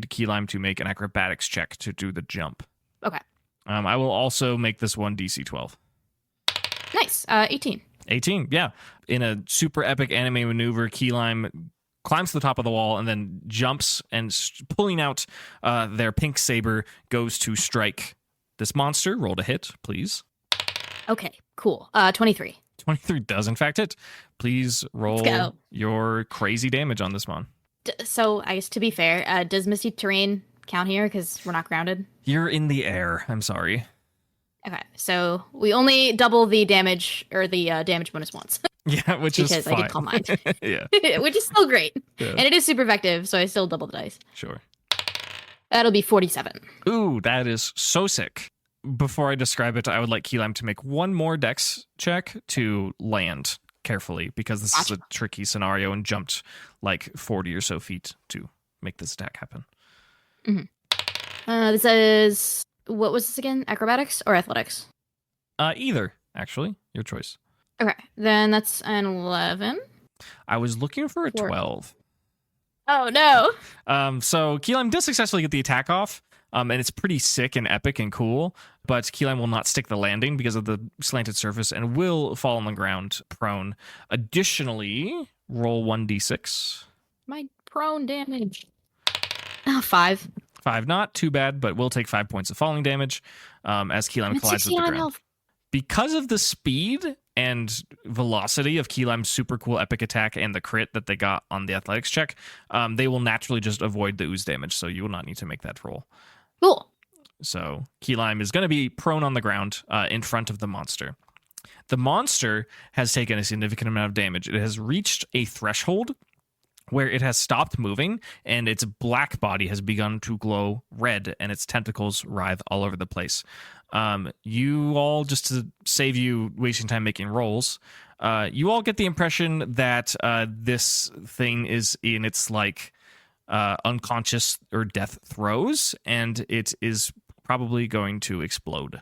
Key Lime to make an acrobatics check to do the jump. Okay. I will also make this one DC 12. Nice. 18. 18, yeah. In a super epic anime maneuver, Key Lime climbs to the top of the wall and then jumps and pulling out their pink saber goes to strike this monster. Roll to hit, please. Okay, cool. 23. 23 does in fact hit. Please roll go. your crazy damage on this one. So, I guess to be fair, does Misty Terrain count here because we're not grounded? You're in the air. I'm sorry. Okay, so we only double the damage or the damage bonus once Yeah, which is because fine. I did Calm Mind, Yeah, which is still great, yeah, and it is super effective. So I still double the dice. sure. That'll be 47. Ooh, that is so sick. Before I describe it, I would like Key Lime to make one more dex check to land carefully because this is a tricky scenario and jumped like 40 or so feet to make this attack happen. This is, what was this again? Acrobatics or athletics? Either, actually. Your choice. Okay, then that's an 11. I was looking for a Four. 12. Oh no! So Key Lime does successfully get the attack off, and it's pretty sick and epic and cool, but Key Lime will not stick the landing because of the slanted surface and will fall on the ground prone. Additionally, roll 1d6. My prone damage. 5. 5, not too bad, but will take 5 points of falling damage as Key Lime I'm at collides with the 69 ground. health. Because of the speed and velocity of Key Lime's super cool epic attack and the crit that they got on the athletics check, they will naturally just avoid the ooze damage, so you will not need to make that roll. Cool. So Key Lime is going to be prone on the ground in front of the monster. The monster has taken a significant amount of damage. It has reached a threshold where it has stopped moving and its black body has begun to glow red and its tentacles writhe all over the place. You all, just to save you wasting time making rolls, you all get the impression that this thing is in its like unconscious or death throes, and it is probably going to explode.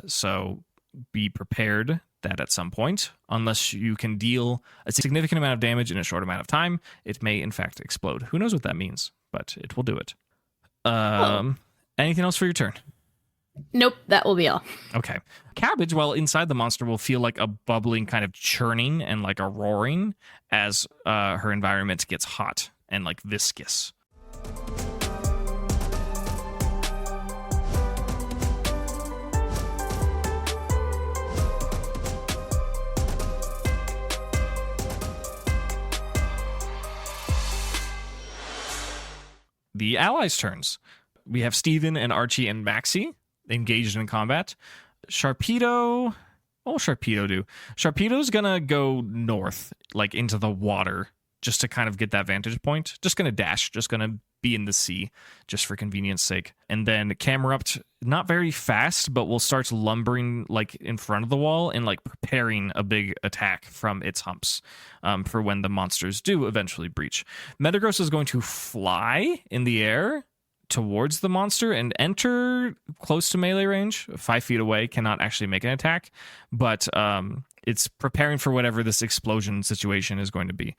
So be prepared that at some point, unless you can deal a significant amount of damage in a short amount of time, it may in fact explode. Who knows what that means, but it will do it. Anything else for your turn? Nope, that will be all. Okay. Cabbage, while inside the monster, will feel like a bubbling kind of churning and like a roaring as her environment gets hot and like viscous. The allies' turns. We have Steven and Archie and Maxie engaged in combat. Sharpedo, what will Sharpedo do? Sharpedo's gonna go north, like into the water, just to kind of get that vantage point. Just going to dash, just going to be in the sea, just for convenience sake. And then Camerupt, not very fast, but will start lumbering like in front of the wall and like preparing a big attack from its humps for when the monsters do eventually breach. Metagross is going to fly in the air towards the monster and enter close to melee range, 5 feet away, cannot actually make an attack, but it's preparing for whatever this explosion situation is going to be.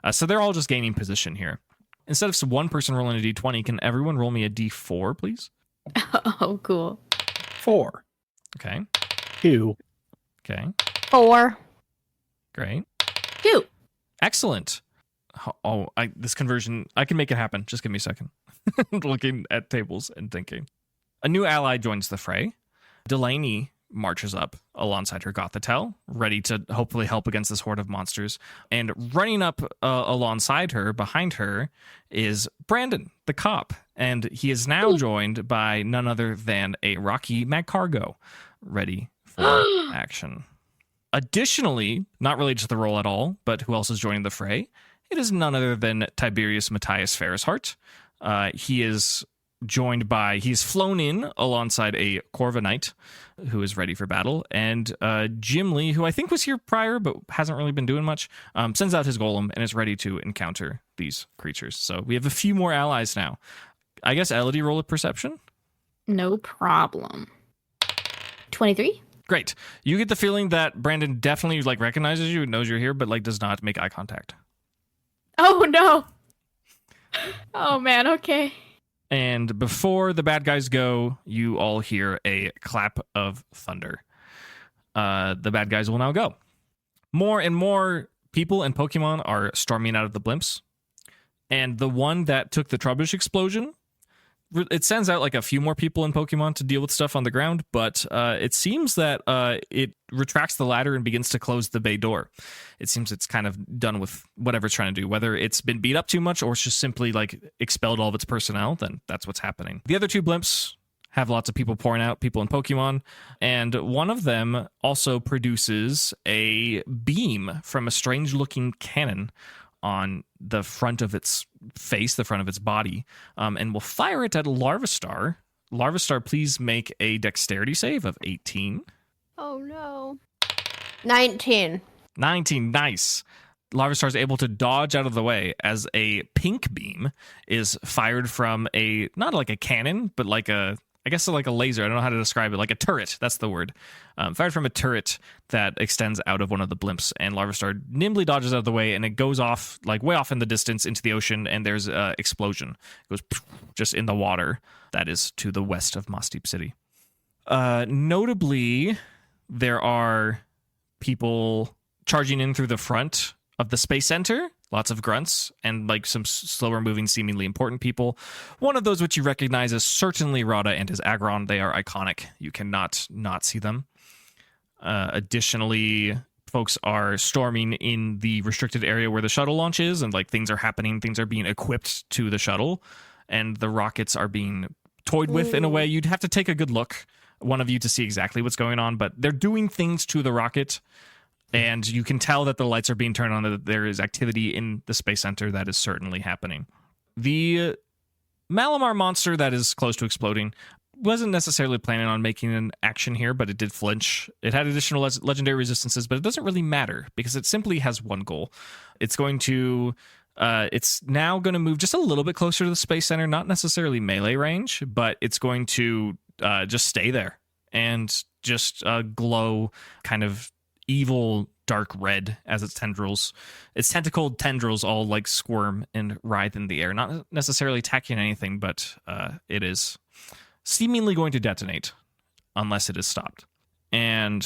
So they're all just gaining position here. Instead of one person rolling a d20, can everyone roll me a d4, please? Oh, cool. 4. Okay. 2. Okay. 4. Great. 2. Excellent. This conversion, I can make it happen. Just give me a second. Looking at tables and thinking. A new ally joins the fray. Delaney marches up alongside her Gothitelle, ready to hopefully help against this horde of monsters. And running up alongside her, behind her, is Brandon, the cop. And he is now joined by none other than a Rocky Magcargo, ready for action. Additionally, not related to the role at all, but who else is joining the fray? It is none other than Tiberius Matthias Ferrisheart. He's flown in alongside a Corva Knight who is ready for battle, and Jim Lee, who I think was here prior but hasn't really been doing much, sends out his golem and is ready to encounter these creatures. So we have a few more allies now. I guess Elodie, roll a perception? No problem. 23? Great. You get the feeling that Brandon definitely like recognizes you and knows you're here, but like does not make eye contact. Oh, no. Oh, man. Okay. And before the bad guys go, you all hear a clap of thunder. The bad guys will now go. More and more people and Pokemon are storming out of the blimps. And the one that took the Trubbish explosion, it sends out like a few more people in Pokemon to deal with stuff on the ground, but it seems that it retracts the ladder and begins to close the bay door. It seems it's kind of done with whatever it's trying to do, whether it's been beat up too much or it's just simply like expelled all of its personnel, then that's what's happening. The other two blimps have lots of people pouring out, people in Pokemon, and one of them also produces a beam from a strange looking cannon on the front of its face, the front of its body, and will fire it at Larvastar. Larvastar, please make a dexterity save of 18. Oh, no. 19. 19, nice. Larvastar is able to dodge out of the way as a pink beam is fired from not like a cannon, but like I guess like a laser. I don't know how to describe it. Like a turret. That's the word. Fired from a turret that extends out of one of the blimps. And Larvastar nimbly dodges out of the way, and it goes off, like way off in the distance into the ocean, and there's an explosion. It goes just in the water that is to the west of Mossdeep City. Notably, there are people charging in through the front of the Space Center. Lots of grunts and like some slower moving, seemingly important people. One of those which you recognize is certainly Rada and his Aggron. They are iconic. You cannot not see them. Additionally, folks are storming in the restricted area where the shuttle launch is, and like things are happening. Things are being equipped to the shuttle, and the rockets are being toyed with in a way. You'd have to take a good look, one of you, to see exactly what's going on, but they're doing things to the rocket. And you can tell that the lights are being turned on, that there is activity in the Space Center that is certainly happening. The Malamar monster that is close to exploding wasn't necessarily planning on making an action here, but it did flinch. It had additional legendary resistances, but it doesn't really matter because it simply has one goal. It's going to... it's now going to move just a little bit closer to the Space Center, not necessarily melee range, but it's going to just stay there and just glow kind of evil dark red as its tentacled tendrils all like squirm and writhe in the air, not necessarily attacking anything, but it is seemingly going to detonate unless it is stopped. And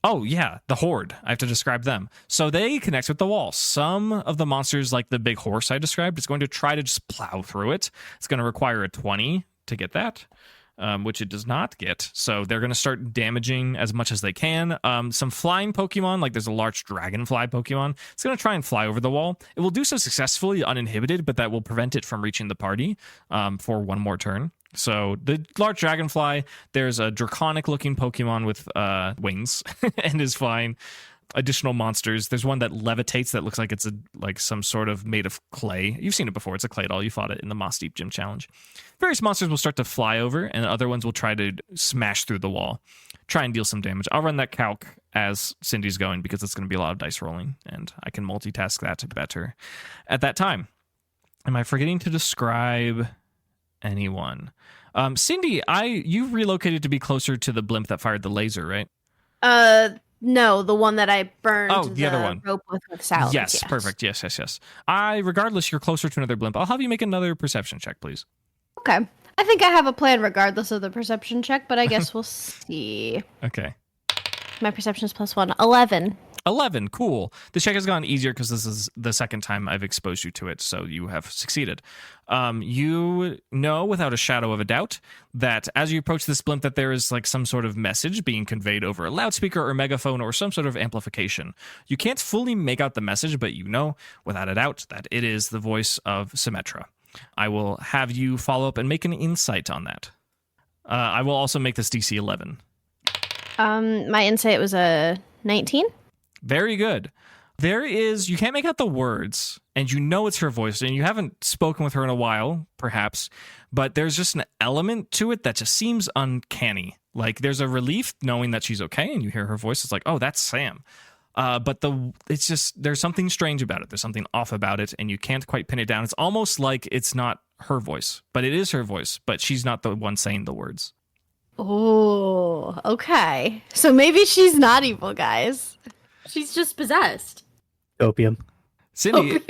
oh yeah, the horde, I have to describe them. So they connect with the wall. Some of the monsters, like the big horse I described, is going to try to just plow through it. It's going to require a 20 to get that, which it does not get. So they're going to start damaging as much as they can. Some flying Pokemon, like there's a large dragonfly Pokemon, it's going to try and fly over the wall. It will do so successfully, uninhibited, but that will prevent it from reaching the party for one more turn. So the large dragonfly, there's a draconic looking Pokemon with wings and is flying. additional monsters. There's one that levitates that looks like it's like some sort of made of clay. You've seen it before. It's a clay doll. You fought it in the Mossdeep Gym Challenge. Various monsters will start to fly over, and other ones will try to smash through the wall, try and deal some damage. I'll run that calc as Cindy's going because it's going to be a lot of dice rolling, and I can multitask that better at that time. Am I forgetting to describe anyone? Cindy, you relocated to be closer to the blimp that fired the laser, right? No, the one that I burned. Oh, the other one. Rope with salad. Yes, perfect. Yes. Regardless, you're closer to another blimp. I'll have you make another perception check, please. Okay. I think I have a plan regardless of the perception check, but I guess we'll see. Okay. My perception is +1. 11. 11, cool. The check has gone easier because this is the second time I've exposed you to it, so you have succeeded. You know without a shadow of a doubt that as you approach this blimp that there is like some sort of message being conveyed over a loudspeaker or megaphone or some sort of amplification. You can't fully make out the message, but you know without a doubt that it is the voice of Symmetra. I will have you follow up and make an insight on that. I will also make this DC 11. My insight was a 19. Very good. You can't make out the words, and you know it's her voice, and you haven't spoken with her in a while, perhaps, but there's just an element to it that just seems uncanny. Like, there's a relief knowing that she's okay, and you hear her voice. It's like, oh, that's Sam. But it's just, there's something strange about it. There's something off about it, and you can't quite pin it down. It's almost like it's not her voice, but it is her voice, but she's not the one saying the words. Oh, okay. So maybe she's not evil, guys. She's just possessed. Opium. Cindy,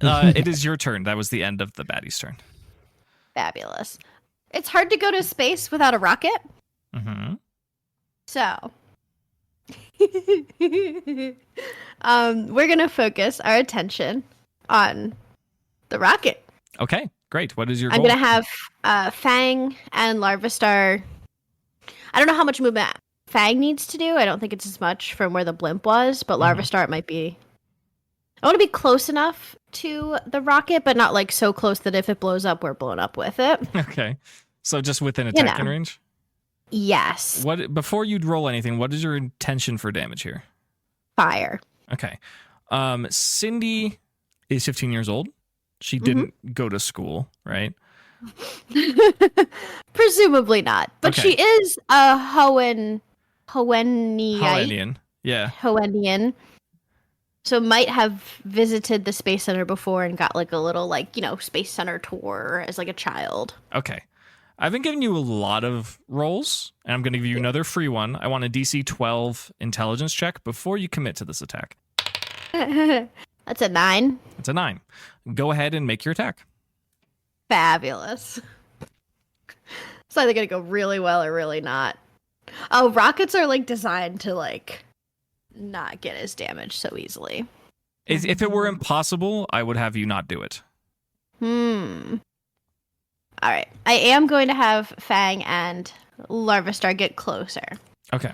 it is your turn. That was the end of the baddie's turn. Fabulous. It's hard to go to space without a rocket. Mm-hmm. So, we're going to focus our attention on the rocket. Okay, great. What is your I'm goal? going to have Fang and Larvastar. I don't know how much movement Fang needs to do. I don't think it's as much from where the blimp was, but Larvastar it might be. I want to be close enough to the rocket, but not like so close that if it blows up, we're blown up with it. Okay. So just within attacking range? Yes. Before you'd roll anything, what is your intention for damage here? Fire. Okay. Cindy is 15 years old. She didn't go to school, right? Presumably not. But Okay. she is a Hoennian. Yeah. Hoennian. So might have visited the Space Center before and got like a little Space Center tour as like a child. Okay. I've been giving you a lot of rolls, and I'm going to give you another free one. I want a DC 12 intelligence check before you commit to this attack. That's a 9. It's a 9. Go ahead and make your attack. Fabulous. It's either going to go really well or really not. Oh, rockets are like designed to like not get as damaged so easily. If it were impossible, I would have you not do it. All right. I am going to have Fang and Larvastar get closer. Okay.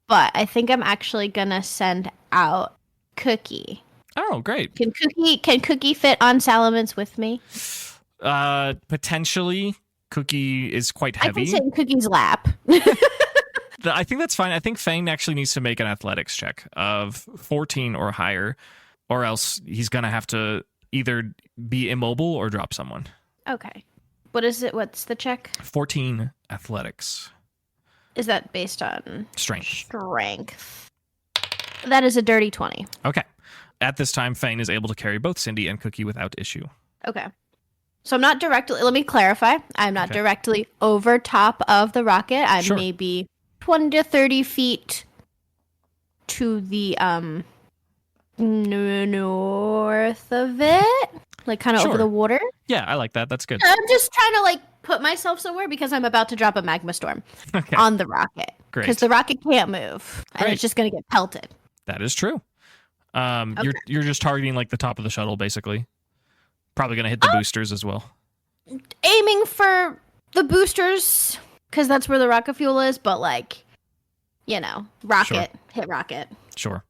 But I think I'm actually going to send out Cookie. Oh, great. Can Cookie fit on Salamence with me? Potentially. Cookie is quite heavy. I can sit in Cookie's lap. I think that's fine. I think Fang actually needs to make an athletics check of 14 or higher, or else he's going to have to either be immobile or drop someone. Okay. What is it? What's the check? 14 athletics. Is that based on Strength? That is a dirty 20. Okay. At this time, Fang is able to carry both Cindy and Cookie without issue. Okay. So I'm not directly, let me clarify. I'm not directly over top of the rocket. I'm maybe 20 to 30 feet to the north of it. Like kind of over the water. Yeah, I like that. That's good. I'm just trying to like put myself somewhere because I'm about to drop a magma storm on the rocket. Great. Because the rocket can't move. And it's just going to get pelted. That is true. You're just targeting like the top of the shuttle, basically. Probably going to hit the boosters as well. Aiming for the boosters, because that's where the rocket fuel is, but like, rocket, hit rocket. Sure.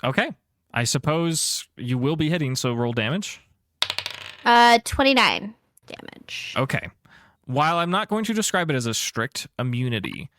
Okay. I suppose you will be hitting, so roll damage. 29 damage. Okay. While I'm not going to describe it as a strict immunity,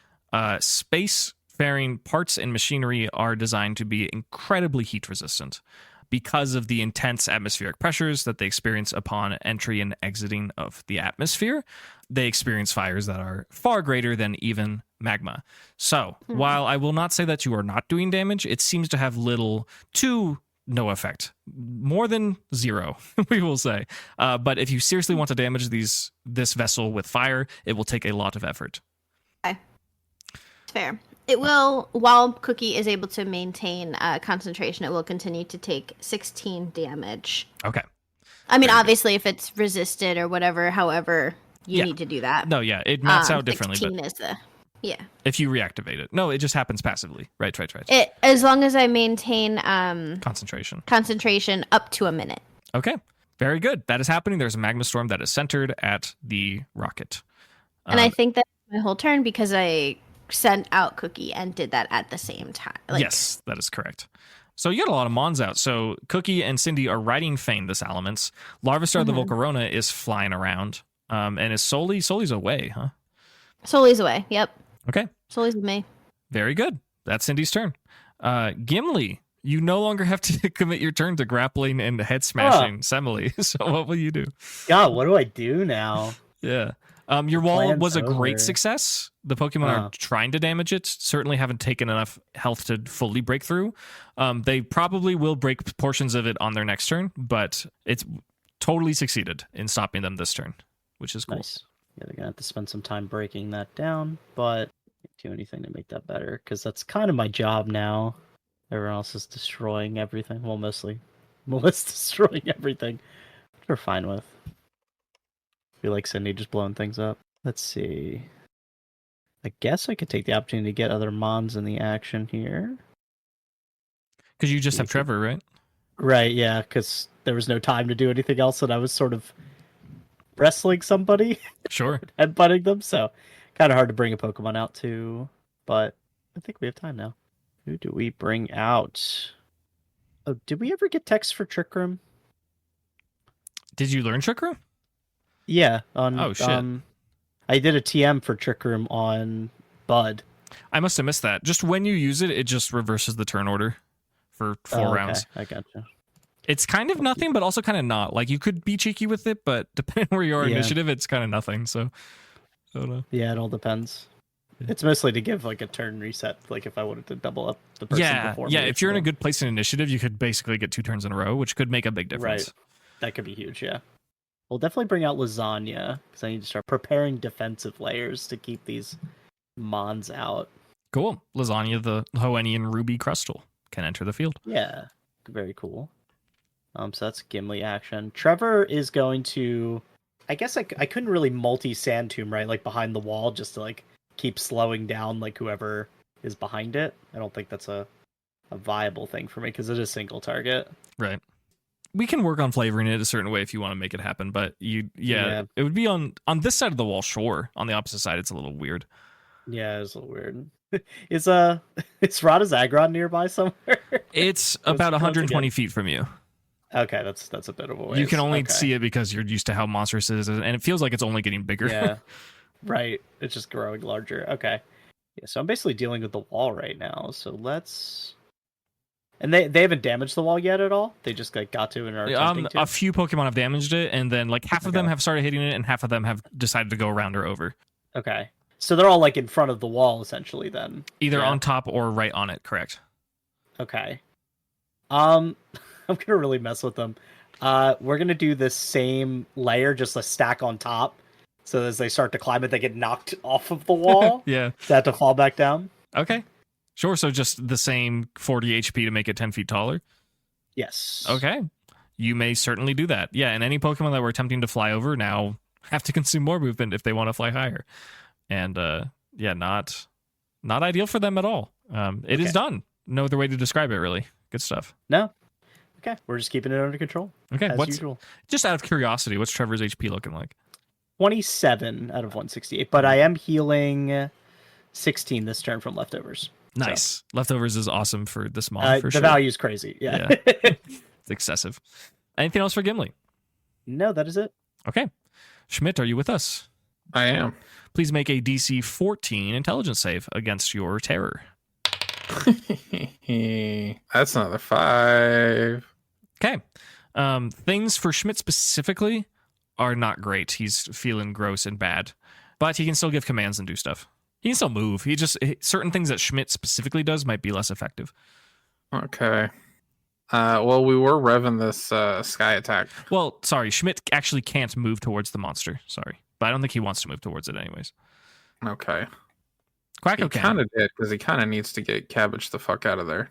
space faring parts and machinery are designed to be incredibly heat resistant because of the intense atmospheric pressures that they experience upon entry and exiting of the atmosphere. They experience fires that are far greater than even magma. So, while I will not say that you are not doing damage, it seems to have little to no effect. More than zero, we will say. But if you seriously want to damage this vessel with fire, it will take a lot of effort. Okay. It's fair. It will, while Cookie is able to maintain concentration, it will continue to take 16 damage. Okay. I mean, obviously, if it's resisted or whatever, however, you need to do that. No, yeah, it maps out differently. 16 but is the, yeah. if you reactivate it. No, it just happens passively. Right. As long as I maintain concentration up to a minute. Okay. Very good. That is happening. There's a magma storm that is centered at the rocket. And I think that's my whole turn because I sent out Cookie and did that at the same time. Yes, that is correct. So you got a lot of Mons out. So Cookie and Cindy are riding Fane, this elements. Larvastar the Volcarona is flying around and is Sully's away, huh? Sully's away, yep. Okay. Sully's with me. Very good. That's Cindy's turn. Gimli, you no longer have to commit your turn to grappling and head smashing Semele. So what will you do? God, what do I do now? Yeah. Your wall Plan's was a great over. success. The Pokemon are trying to damage it. Certainly haven't taken enough health to fully break through. They probably will break portions of it on their next turn, but it's totally succeeded in stopping them this turn, which is cool. Nice. Yeah, they're gonna have to spend some time breaking that down, but can't do anything to make that better because that's kind of my job now. Everyone else is destroying everything. Well, mostly Melissa's destroying everything, which we're fine with. I feel like Cindy just blowing things up. Let's see. I guess I could take the opportunity to get other Mons in the action here. Because you just have Trevor, right? Right, yeah, because there was no time to do anything else, and I was sort of wrestling somebody, Sure. headbutting them, so kind of hard to bring a Pokemon out to, but I think we have time now. Who do we bring out? Oh, did we ever get text for Trick Room? Did you learn Trick Room? Yeah. On, Oh, shit. I did a TM for Trick Room on Bud. I must have missed that. Just when you use it, it just reverses the turn order for 4 rounds. I gotcha. It's kind of nothing, but also kind of not. Like, you could be cheeky with it, but depending on where you are Yeah. initiative, it's kind of nothing. So, I don't know. Yeah, it all depends. It's mostly to give like a turn reset, like if I wanted to double up the person before me. Yeah. or If you're in a something. good place in initiative, you could basically get 2 turns in a row, which could make a big difference. Right. That could be huge, yeah. We'll definitely bring out Lasagna, because I need to start preparing defensive layers to keep these Mons out. Cool. Lasagna, the Hoennian Ruby Crustal, can enter the field. Yeah, very cool. So that's Gimli action. Trevor is going to... I guess I couldn't really multi-Sand Tomb, right? Like behind the wall, just to like keep slowing down like whoever is behind it. I don't think that's a viable thing for me, because it is single target. Right. We can work on flavoring it a certain way if you want to make it happen, but it would be on this side of the wall, sure. On the opposite side, it's a little weird. Yeah, it's a little weird. Is Radazagron nearby somewhere? It's about 120 feet from you. Okay, that's a bit of a ways. You can only see it because you're used to how monstrous it is, and it feels like it's only getting bigger. Yeah, right. It's just growing larger. Okay. Yeah, so I'm basically dealing with the wall right now. So let's... And they haven't damaged the wall yet at all? They just like got to and are attempting to? A few Pokemon have damaged it, and then like half of them have started hitting it, and half of them have decided to go around or over. Okay. So they're all like in front of the wall, essentially, then? Either on top or right on it, correct. Okay. I'm gonna really mess with them. We're gonna do the same layer, just a stack on top. So as they start to climb it, they get knocked off of the wall. Yeah. They have to fall back down. Okay. Sure, so just the same 40 HP to make it 10 feet taller? Yes. Okay. You may certainly do that. Yeah, and any Pokemon that we're attempting to fly over now have to consume more movement if they want to fly higher. And, not ideal for them at all. It is done. No other way to describe it, really. Good stuff. No. Okay, we're just keeping it under control. Okay, as usual. Just out of curiosity, what's Trevor's HP looking like? 27 out of 168, but I am healing 16 this turn from leftovers. Nice. So. Leftovers is awesome for this mod, for the sure. value is crazy. Yeah. It's excessive. Anything else for Gimli? No, that is it. Okay. Schmidt, are you with us? I am. Please make a DC 14 intelligence save against your terror. That's another 5. Okay. Things for Schmidt specifically are not great. He's feeling gross and bad, but he can still give commands and do stuff. He can still move. Certain things that Schmidt specifically does might be less effective. Okay. Well, we were revving this sky attack. Well, sorry, Schmidt actually can't move towards the monster. Sorry, but I don't think he wants to move towards it anyways. Okay. Quacko He can. kind of did, because he kind of needs to get Cabbage the fuck out of there.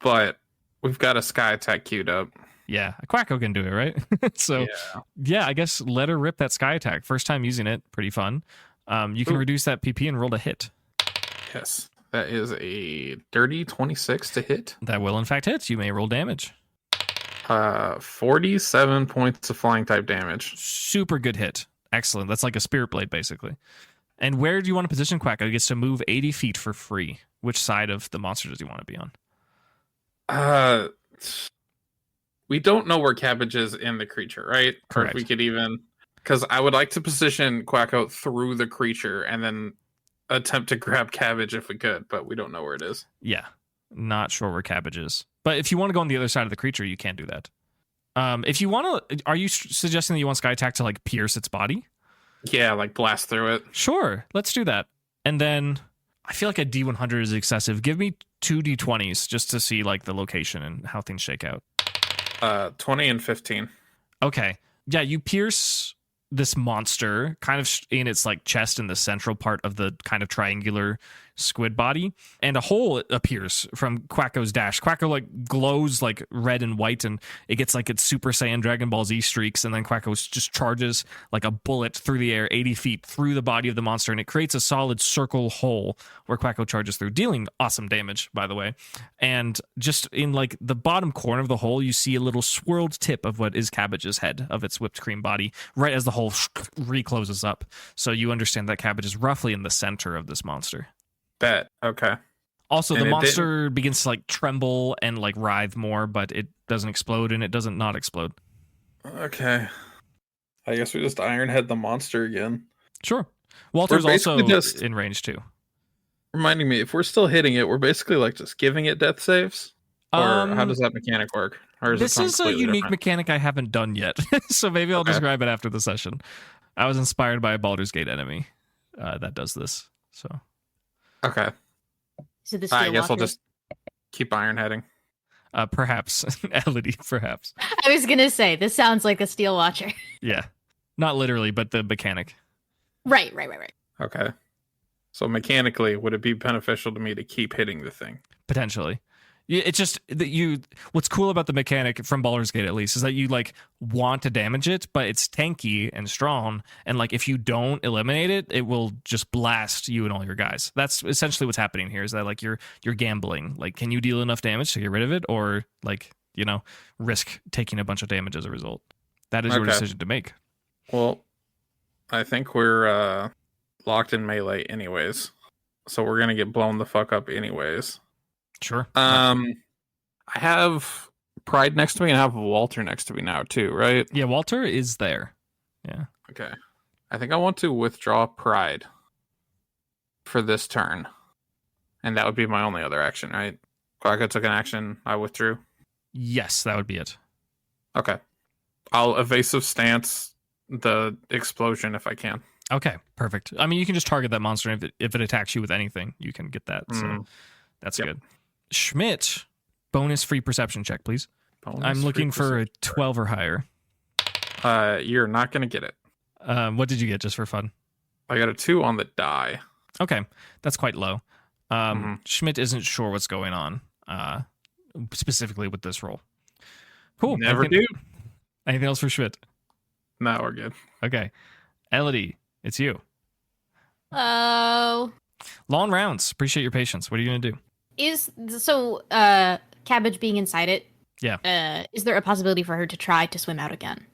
But we've got a sky attack queued up. Yeah, Quacko can do it, right? So, yeah, I guess let her rip that sky attack. First time using it, pretty fun. You can reduce that PP and roll to hit. Yes, that is a dirty 26 to hit. That will, in fact, hit. You may roll damage. 47 points of flying type damage. Super good hit. Excellent. That's like a spirit blade, basically. And where do you want to position Quacko? He gets to move 80 feet for free. Which side of the monster does he want to be on? We don't know where Cabbage is in the creature, right? Correct. Or if we could even... Because I would like to position Quacko through the creature and then attempt to grab Cabbage if we could, but we don't know where it is. Yeah. Not sure where Cabbage is. But if you want to go on the other side of the creature, you can do that. If you want to... Are you suggesting that you want Sky Attack to, like, pierce its body? Yeah, like blast through it. Sure. Let's do that. And then... I feel like a D100 is excessive. Give me 2 D20s just to see, like, the location and how things shake out. 20 and 15. Okay. Yeah, you pierce this monster kind of in its like chest in the central part of the kind of triangular squid body, and a hole appears from Quacko's dash. Quacko like glows like red and white, and it gets like its Super Saiyan Dragon Ball Z streaks, and then Quacko just charges like a bullet through the air 80 feet through the body of the monster, and it creates a solid circle hole where Quacko charges through, dealing awesome damage, by the way. And just in like the bottom corner of the hole, you see a little swirled tip of what is Cabbage's head of its whipped cream body, right as the hole recloses up. So you understand that Cabbage is roughly in the center of this monster. Bet. Okay. Also, And the it monster begins to like tremble and like writhe more, but it doesn't explode, and it doesn't not explode. Okay. I guess we just Ironhead the monster again. Sure. Walter's We're also basically just- in range too. Reminding me, if we're still hitting it, we're basically like just giving it death saves? Or how does that mechanic work? Or is This it is a completely unique different? mechanic I haven't done yet, so maybe I'll Okay. describe it after the session. I was inspired by a Baldur's Gate enemy that does this. So Okay. So the I Steel guess I'll Watcher. just keep Ironheading. perhaps, Elodie, perhaps. I was gonna say this sounds like a Steel Watcher. Yeah. Not literally, but the mechanic. Right. Okay. So mechanically, would it be beneficial to me to keep hitting the thing? Potentially. It's just that what's cool about the mechanic from Baldur's Gate, at least, is that you like want to damage it, but it's tanky and strong, and like if you don't eliminate it, it will just blast you and all your guys. That's essentially what's happening here, is that like you're gambling. Like, can you deal enough damage to get rid of it, or like, you know, risk taking a bunch of damage as a result? That is your Okay. decision to make. Well, I think we're locked in melee anyways. So we're gonna get blown the fuck up anyways. Sure. I have Pride next to me and I have Walter next to me now too, right? Yeah, Walter is there. Yeah. Okay. I think I want to withdraw Pride for this turn. And that would be my only other action, right? Quacko took an action, I withdrew. Yes, that would be it. Okay. I'll evasive stance the explosion if I can. Okay, perfect. I mean, you can just target that monster, and if it attacks you with anything, you can get that. So that's Yep. good. Schmidt, bonus free perception check, please. Bonus I'm looking free for a perception. 12 or higher. You're not going to get it. What did you get just for fun? I got a 2 on the die. Okay, that's quite low. Mhm. Schmidt isn't sure what's going on, specifically with this roll. Cool. Never do. Anything else for Schmidt? No, we're good. Okay. Elodie, it's you. Oh, Long rounds. Appreciate your patience. What are you going to do? Cabbage being inside it. Yeah. Is there a possibility for her to try to swim out again?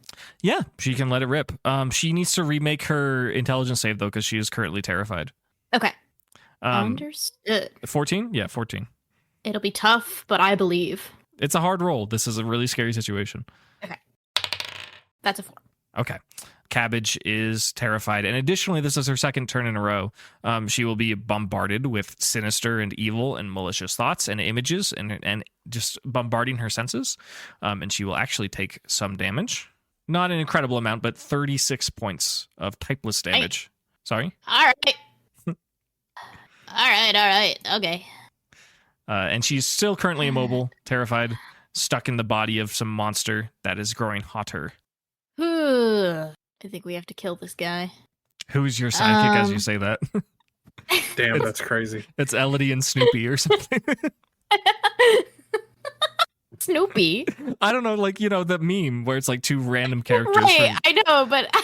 Yeah, she can let it rip. She needs to remake her intelligence save, though, because she is currently terrified. Okay. Um, Understood. 14? Yeah, 14. It'll be tough, but I believe. It's a hard roll. This is a really scary situation. That's a 4. Okay. Cabbage is terrified. And additionally, this is her second turn in a row. She will be bombarded with sinister and evil and malicious thoughts and images and just bombarding her senses. And she will actually take some damage. Not an incredible amount, but 36 points of typeless damage. Sorry? All right. All right. Okay. And she's still currently immobile, terrified, stuck in the body of some monster that is growing hotter. I think we have to kill this guy. Who's your sidekick as you say that? Damn, that's crazy. It's Elodie and Snoopy or something. Snoopy? I don't know, like, you know, the meme where it's like two random characters. Right, I know, but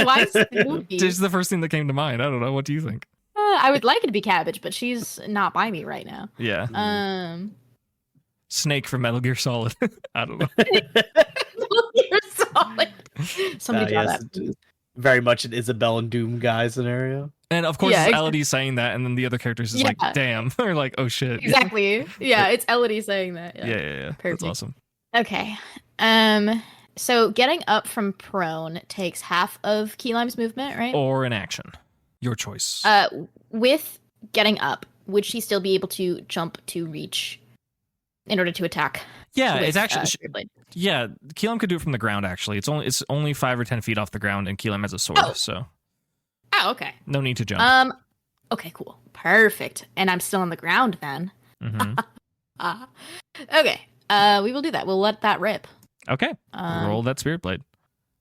why Snoopy? This is the first thing that came to mind. I don't know. What do you think? I would like it to be Cabbage, but she's not by me right now. Yeah. Snake from Metal Gear Solid. I don't know. You're solid. Somebody draw yes, that. Please. Very much an Isabelle and Doom guy scenario. And of course, Yeah, it's Elodie saying that, and then the other characters is like, damn. Or like, oh shit. Exactly. Yeah, it's Elodie saying that. Yeah. That's awesome. Okay. So getting up from prone takes half of Key Lime's movement, right? Or an action. Your choice. With getting up, would she still be able to jump to reach in order to attack? Yeah, with, it's actually Spirit Blade? yeah. Keelam could do it from the ground. Actually, it's only 5 or 10 feet off the ground, and Keelam has a sword, so Okay. no need to jump. Okay, cool, perfect. And I'm still on the ground then. Mm-hmm. Okay. We will do that. We'll let that rip. Okay. Roll that Spirit Blade.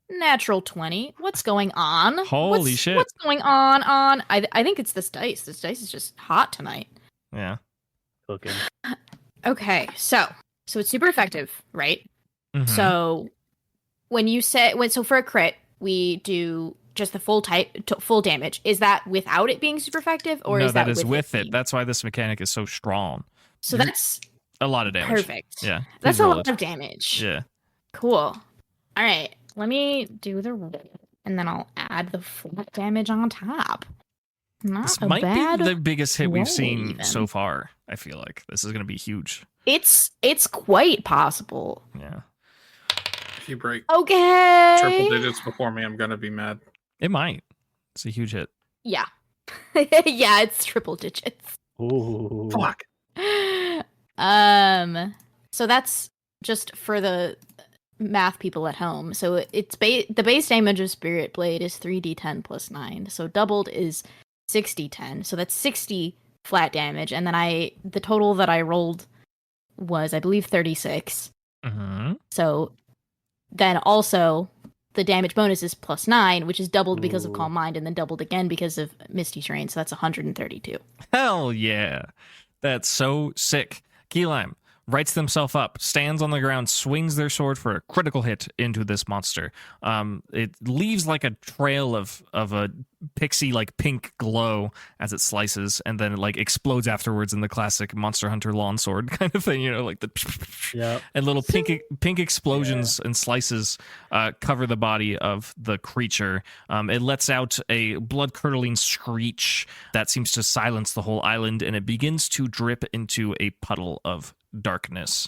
Natural 20. What's going on? Holy shit! What's going on? I think it's this dice. This dice is just hot tonight. Yeah. Cooking. Okay, so it's super effective, right? Mhm. So so for a crit, we do just the full damage. Is that without it being super effective, or no, is that is with it? being- That's why this mechanic is so strong. So that's A lot of damage. perfect. Yeah. That's please a roll lot it. of damage. Yeah. Cool. All right, let me do the roll, and then I'll add the flat damage on top. Not This a might bad be the biggest hit we've roll seen even. so far. I feel like this is going to be huge. It's quite possible. Yeah. If you break Okay. triple digits before me, I'm gonna be mad. It might. It's a huge hit. Yeah. Yeah, it's triple digits. Ooh. Fuck. So that's just for the math people at home. So it's the base damage of Spirit Blade is 3d10 plus 9. So doubled is 60d10. So that's 60 flat damage, and then the total that I rolled was, I believe, 36. Mm-hmm. So then also the damage bonus is plus 9, which is doubled because of Ooh. Calm Mind, and then doubled again because of Misty Terrain. So that's 132. Hell yeah. That's so sick. Key Lime rights themselves up, stands on the ground, swings their sword for a critical hit into this monster. It leaves like a trail of a pixie like pink glow as it slices, and then it like explodes afterwards in the classic Monster Hunter lawn sword kind of thing, you know, like the Yep. and little pink explosions and slices cover the body of the creature. It lets out a blood-curdling screech that seems to silence the whole island, and it begins to drip into a puddle of darkness.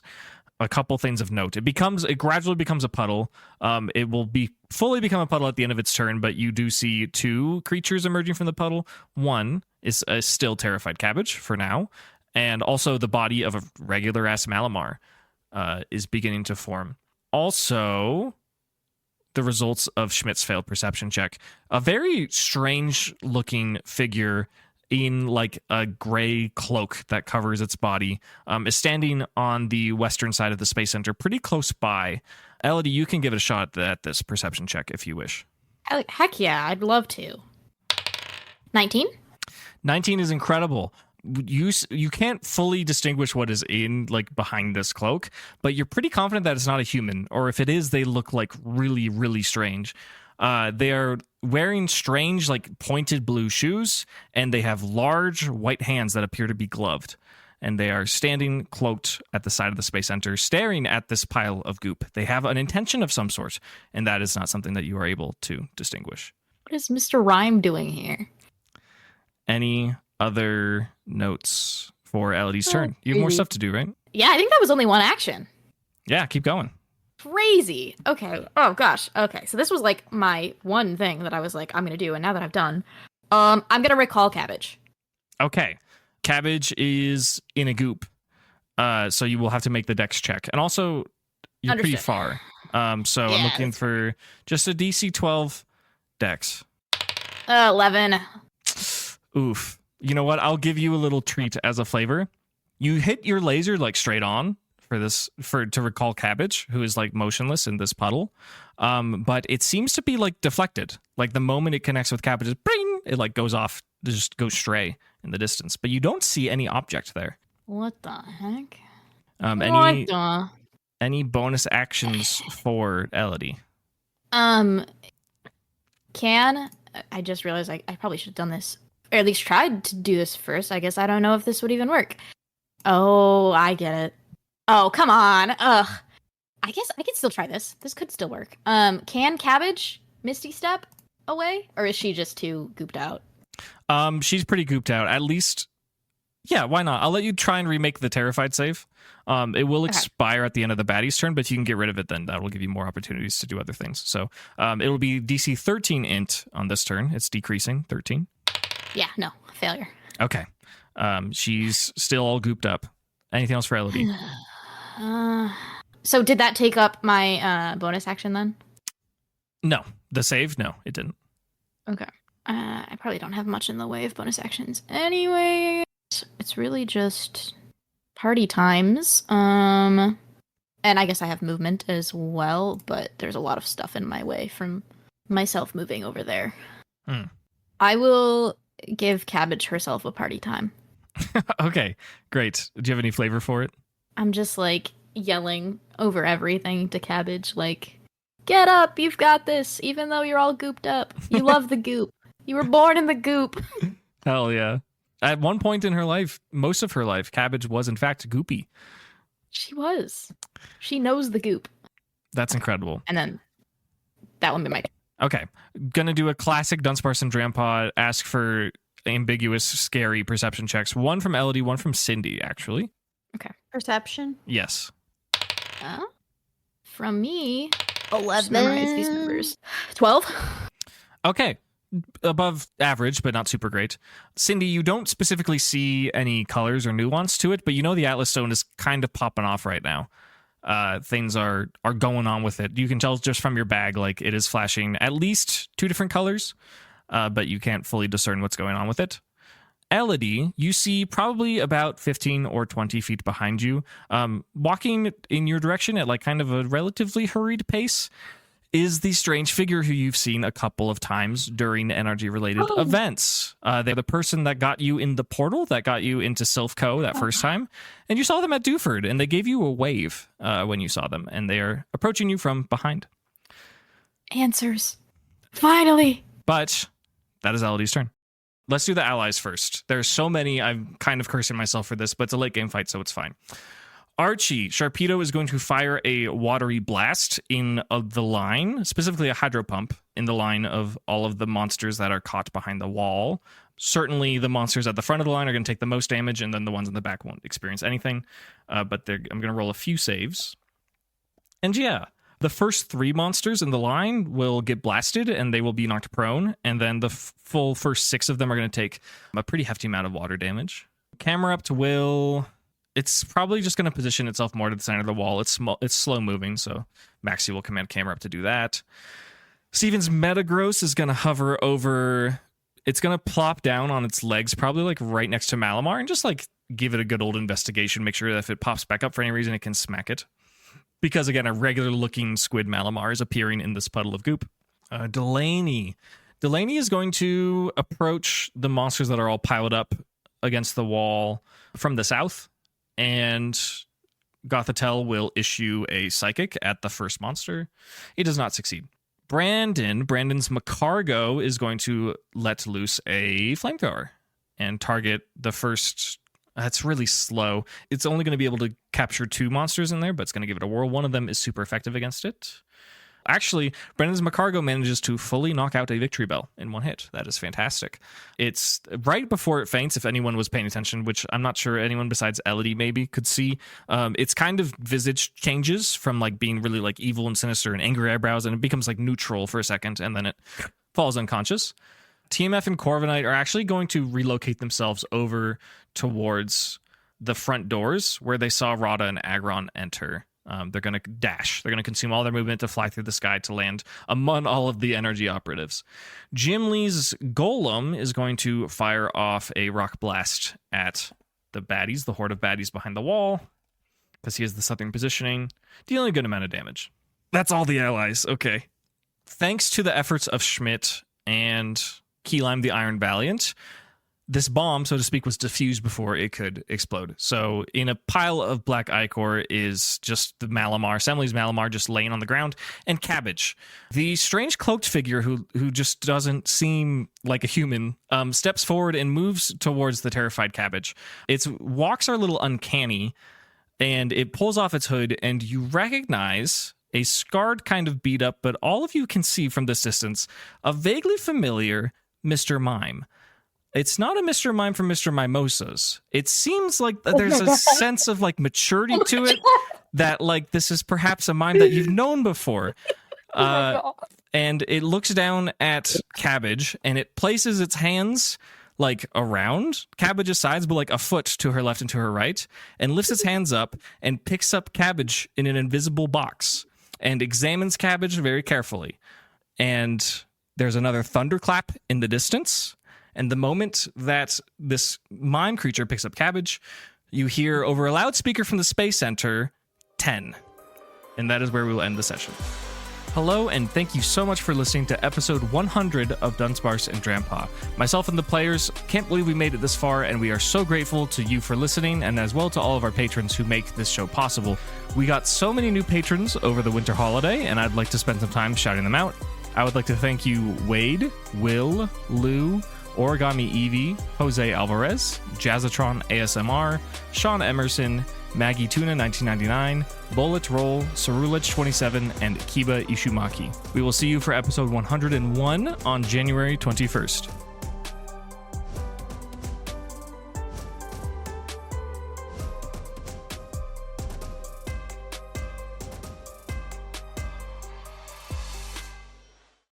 A couple things of note. It gradually becomes a puddle. It will fully become a puddle at the end of its turn, but you do see two creatures emerging from the puddle. One is a still terrified Cabbage for now, and also the body of a regular ass Malamar is beginning to form. Also, the results of Schmidt's failed perception check. A very strange looking figure in like a gray cloak that covers its body is standing on the western side of the Space Center, pretty close by. Elodie, you can give it a shot at this perception check if you wish. Heck yeah, I'd love to. 19? 19 is incredible. You can't fully distinguish what is in like behind this cloak, but you're pretty confident that it's not a human, or if it is, they look like really, really strange. They are wearing strange, like pointed blue shoes, and they have large white hands that appear to be gloved. And they are standing cloaked at the side of the Space Center, staring at this pile of goop. They have an intention of some sort, and that is not something that you are able to distinguish. What is Mr. Rhyme doing here? Any other notes for Elodie's turn? You have more stuff to do, right? Yeah, I think that was only one action. Yeah, keep going. crazy. Okay. Oh gosh. Okay. So this was like my one thing that I was like, I'm gonna do, and now that I've done, I'm gonna recall Cabbage. Okay. Cabbage is in a goop. So you will have to make the dex check. And also, you're pretty far. So I'm looking for just a DC 12 dex. 11. Oof. You know what? I'll give you a little treat as a flavor. You hit your laser like straight on to recall Cabbage, who is like motionless in this puddle. But it seems to be like deflected. Like the moment it connects with Cabbage, bring, it like goes off, just goes stray in the distance. But you don't see any object there. What the heck? Any bonus actions for Elodie? I just realized I probably should have done this, or at least tried to do this first. I guess I don't know if this would even work. Oh, I get it. Oh, come on. Ugh. I guess I could still try this. This could still work. Can Cabbage Misty Step away, or is she just too gooped out? She's pretty gooped out. At least, yeah, why not? I'll let you try and remake the Terrified save. It will expire at the end of the baddie's turn, but you can get rid of it then. That will give you more opportunities to do other things. So it'll be DC 13 int on this turn. It's decreasing 13. Yeah, no, failure. Okay. She's still all gooped up. Anything else for Elodie? So did that take up my bonus action then? No. The save? No, it didn't. Okay. I probably don't have much in the way of bonus actions. Anyway, it's really just party times. And I guess I have movement as well, but there's a lot of stuff in my way from myself moving over there. I will give Cabbage herself a party time. Okay, great. Do you have any flavor for it? I'm just like yelling over everything to Cabbage, like, get up, you've got this, even though you're all gooped up. You love the goop. You were born in the goop. Hell yeah. At one point in her life, most of her life, Cabbage was in fact goopy. She was. She knows the goop. That's incredible. And then that one be my... Okay. Gonna do a classic Dunsparce Drampa, ask for ambiguous, scary perception checks. One from Elodie, one from Cindy, actually. Okay. Perception? Yes. From me... 11. Memorize these numbers. 12. Okay. Above average, but not super great. Cindy, you don't specifically see any colors or nuance to it, but you know the Atlas Stone is kind of popping off right now. Things are going on with it. You can tell just from your bag, like it is flashing at least 2 different colors, but you can't fully discern what's going on with it. Elodie, you see probably about 15 or 20 feet behind you, walking in your direction at like kind of a relatively hurried pace, is the strange figure who you've seen a couple of times during energy-related events. They're the person that got you in the portal, that got you into Silphco that first time, and you saw them at Dewford, and they gave you a wave when you saw them, and they are approaching you from behind. Answers. Finally! But that is Elodie's turn. Let's do the allies first. There's so many, I'm kind of cursing myself for this, but it's a late-game fight, so it's fine. Archie, Sharpedo is going to fire a watery blast in the line, specifically a hydro pump in the line of all of the monsters that are caught behind the wall. Certainly the monsters at the front of the line are going to take the most damage, and then the ones in the back won't experience anything. But I'm going to roll a few saves. And yeah, the first 3 monsters in the line will get blasted, and they will be knocked prone. And then the full first 6 of them are going to take a pretty hefty amount of water damage. Camerupt will... It's probably just going to position itself more to the center of the wall. It's slow moving, so Maxie will command Camerupt to do that. Steven's Metagross is going to hover over... It's going to plop down on its legs, probably like right next to Malamar, and just like give it a good old investigation, make sure that if it pops back up for any reason, it can smack it. Because, again, a regular-looking squid Malamar is appearing in this puddle of goop. Delaney. Delaney is going to approach the monsters that are all piled up against the wall from the south, and Gothitelle will issue a Psychic at the first monster. It does not succeed. Brandon's Macargo is going to let loose a Flamethrower and target the first... That's really slow. It's only going to be able to capture 2 monsters in there, but it's going to give it a whirl. One of them is super effective against it. Actually, Brendan's Macargo manages to fully knock out a victory bell in one hit. That is fantastic. It's right before it faints, if anyone was paying attention, which I'm not sure anyone besides Elodie maybe could see. It's kind of visage changes from like being really like evil and sinister and angry eyebrows, and it becomes like neutral for a second, and then it falls unconscious. TMF and Corviknight are actually going to relocate themselves over towards the front doors where they saw Rada and Agron enter. They're going to dash. They're going to consume all their movement to fly through the sky to land among all of the energy operatives. Jim Lee's Golem is going to fire off a rock blast at the baddies, the horde of baddies behind the wall, because he has the southern positioning, dealing a good amount of damage. That's all the allies. Okay. Thanks to the efforts of Schmidt and Keylime the Iron Valiant, this bomb, so to speak, was diffused before it could explode. So in a pile of black ichor is just the Malamar, Semley's Malamar, just laying on the ground, and Cabbage. The strange cloaked figure who just doesn't seem like a human steps forward and moves towards the terrified Cabbage. Its walks are a little uncanny, and it pulls off its hood, and you recognize a scarred, kind of beat up, but all of you can see from this distance, a vaguely familiar Mr. Mime. It's not a Mr. Mime from Mr. Mimosas. It seems like there's a sense of like maturity to it, that like this is perhaps a mime that you've known before. And it looks down at Cabbage, and it places its hands like around Cabbage's sides, but like a foot to her left and to her right, and lifts its hands up and picks up Cabbage in an invisible box and examines Cabbage very carefully. And there's another thunderclap in the distance. And the moment that this mime creature picks up Cabbage, you hear over a loudspeaker from the Space Center, 10. And that is where we will end the session. Hello, and thank you so much for listening to episode 100 of Dunsparce and Drampa. Myself and the players can't believe we made it this far, and we are so grateful to you for listening, and as well to all of our patrons who make this show possible. We got so many new patrons over the winter holiday, and I'd like to spend some time shouting them out. I would like to thank you, Wade, Will, Lou, Origami Evie, Jose Alvarez, Jazzatron ASMR, Sean Emerson, Maggie Tuna 1999, Bullet Roll, Cerulich 27, and Kiba Ishumaki. We will see you for episode 101 on January 21st.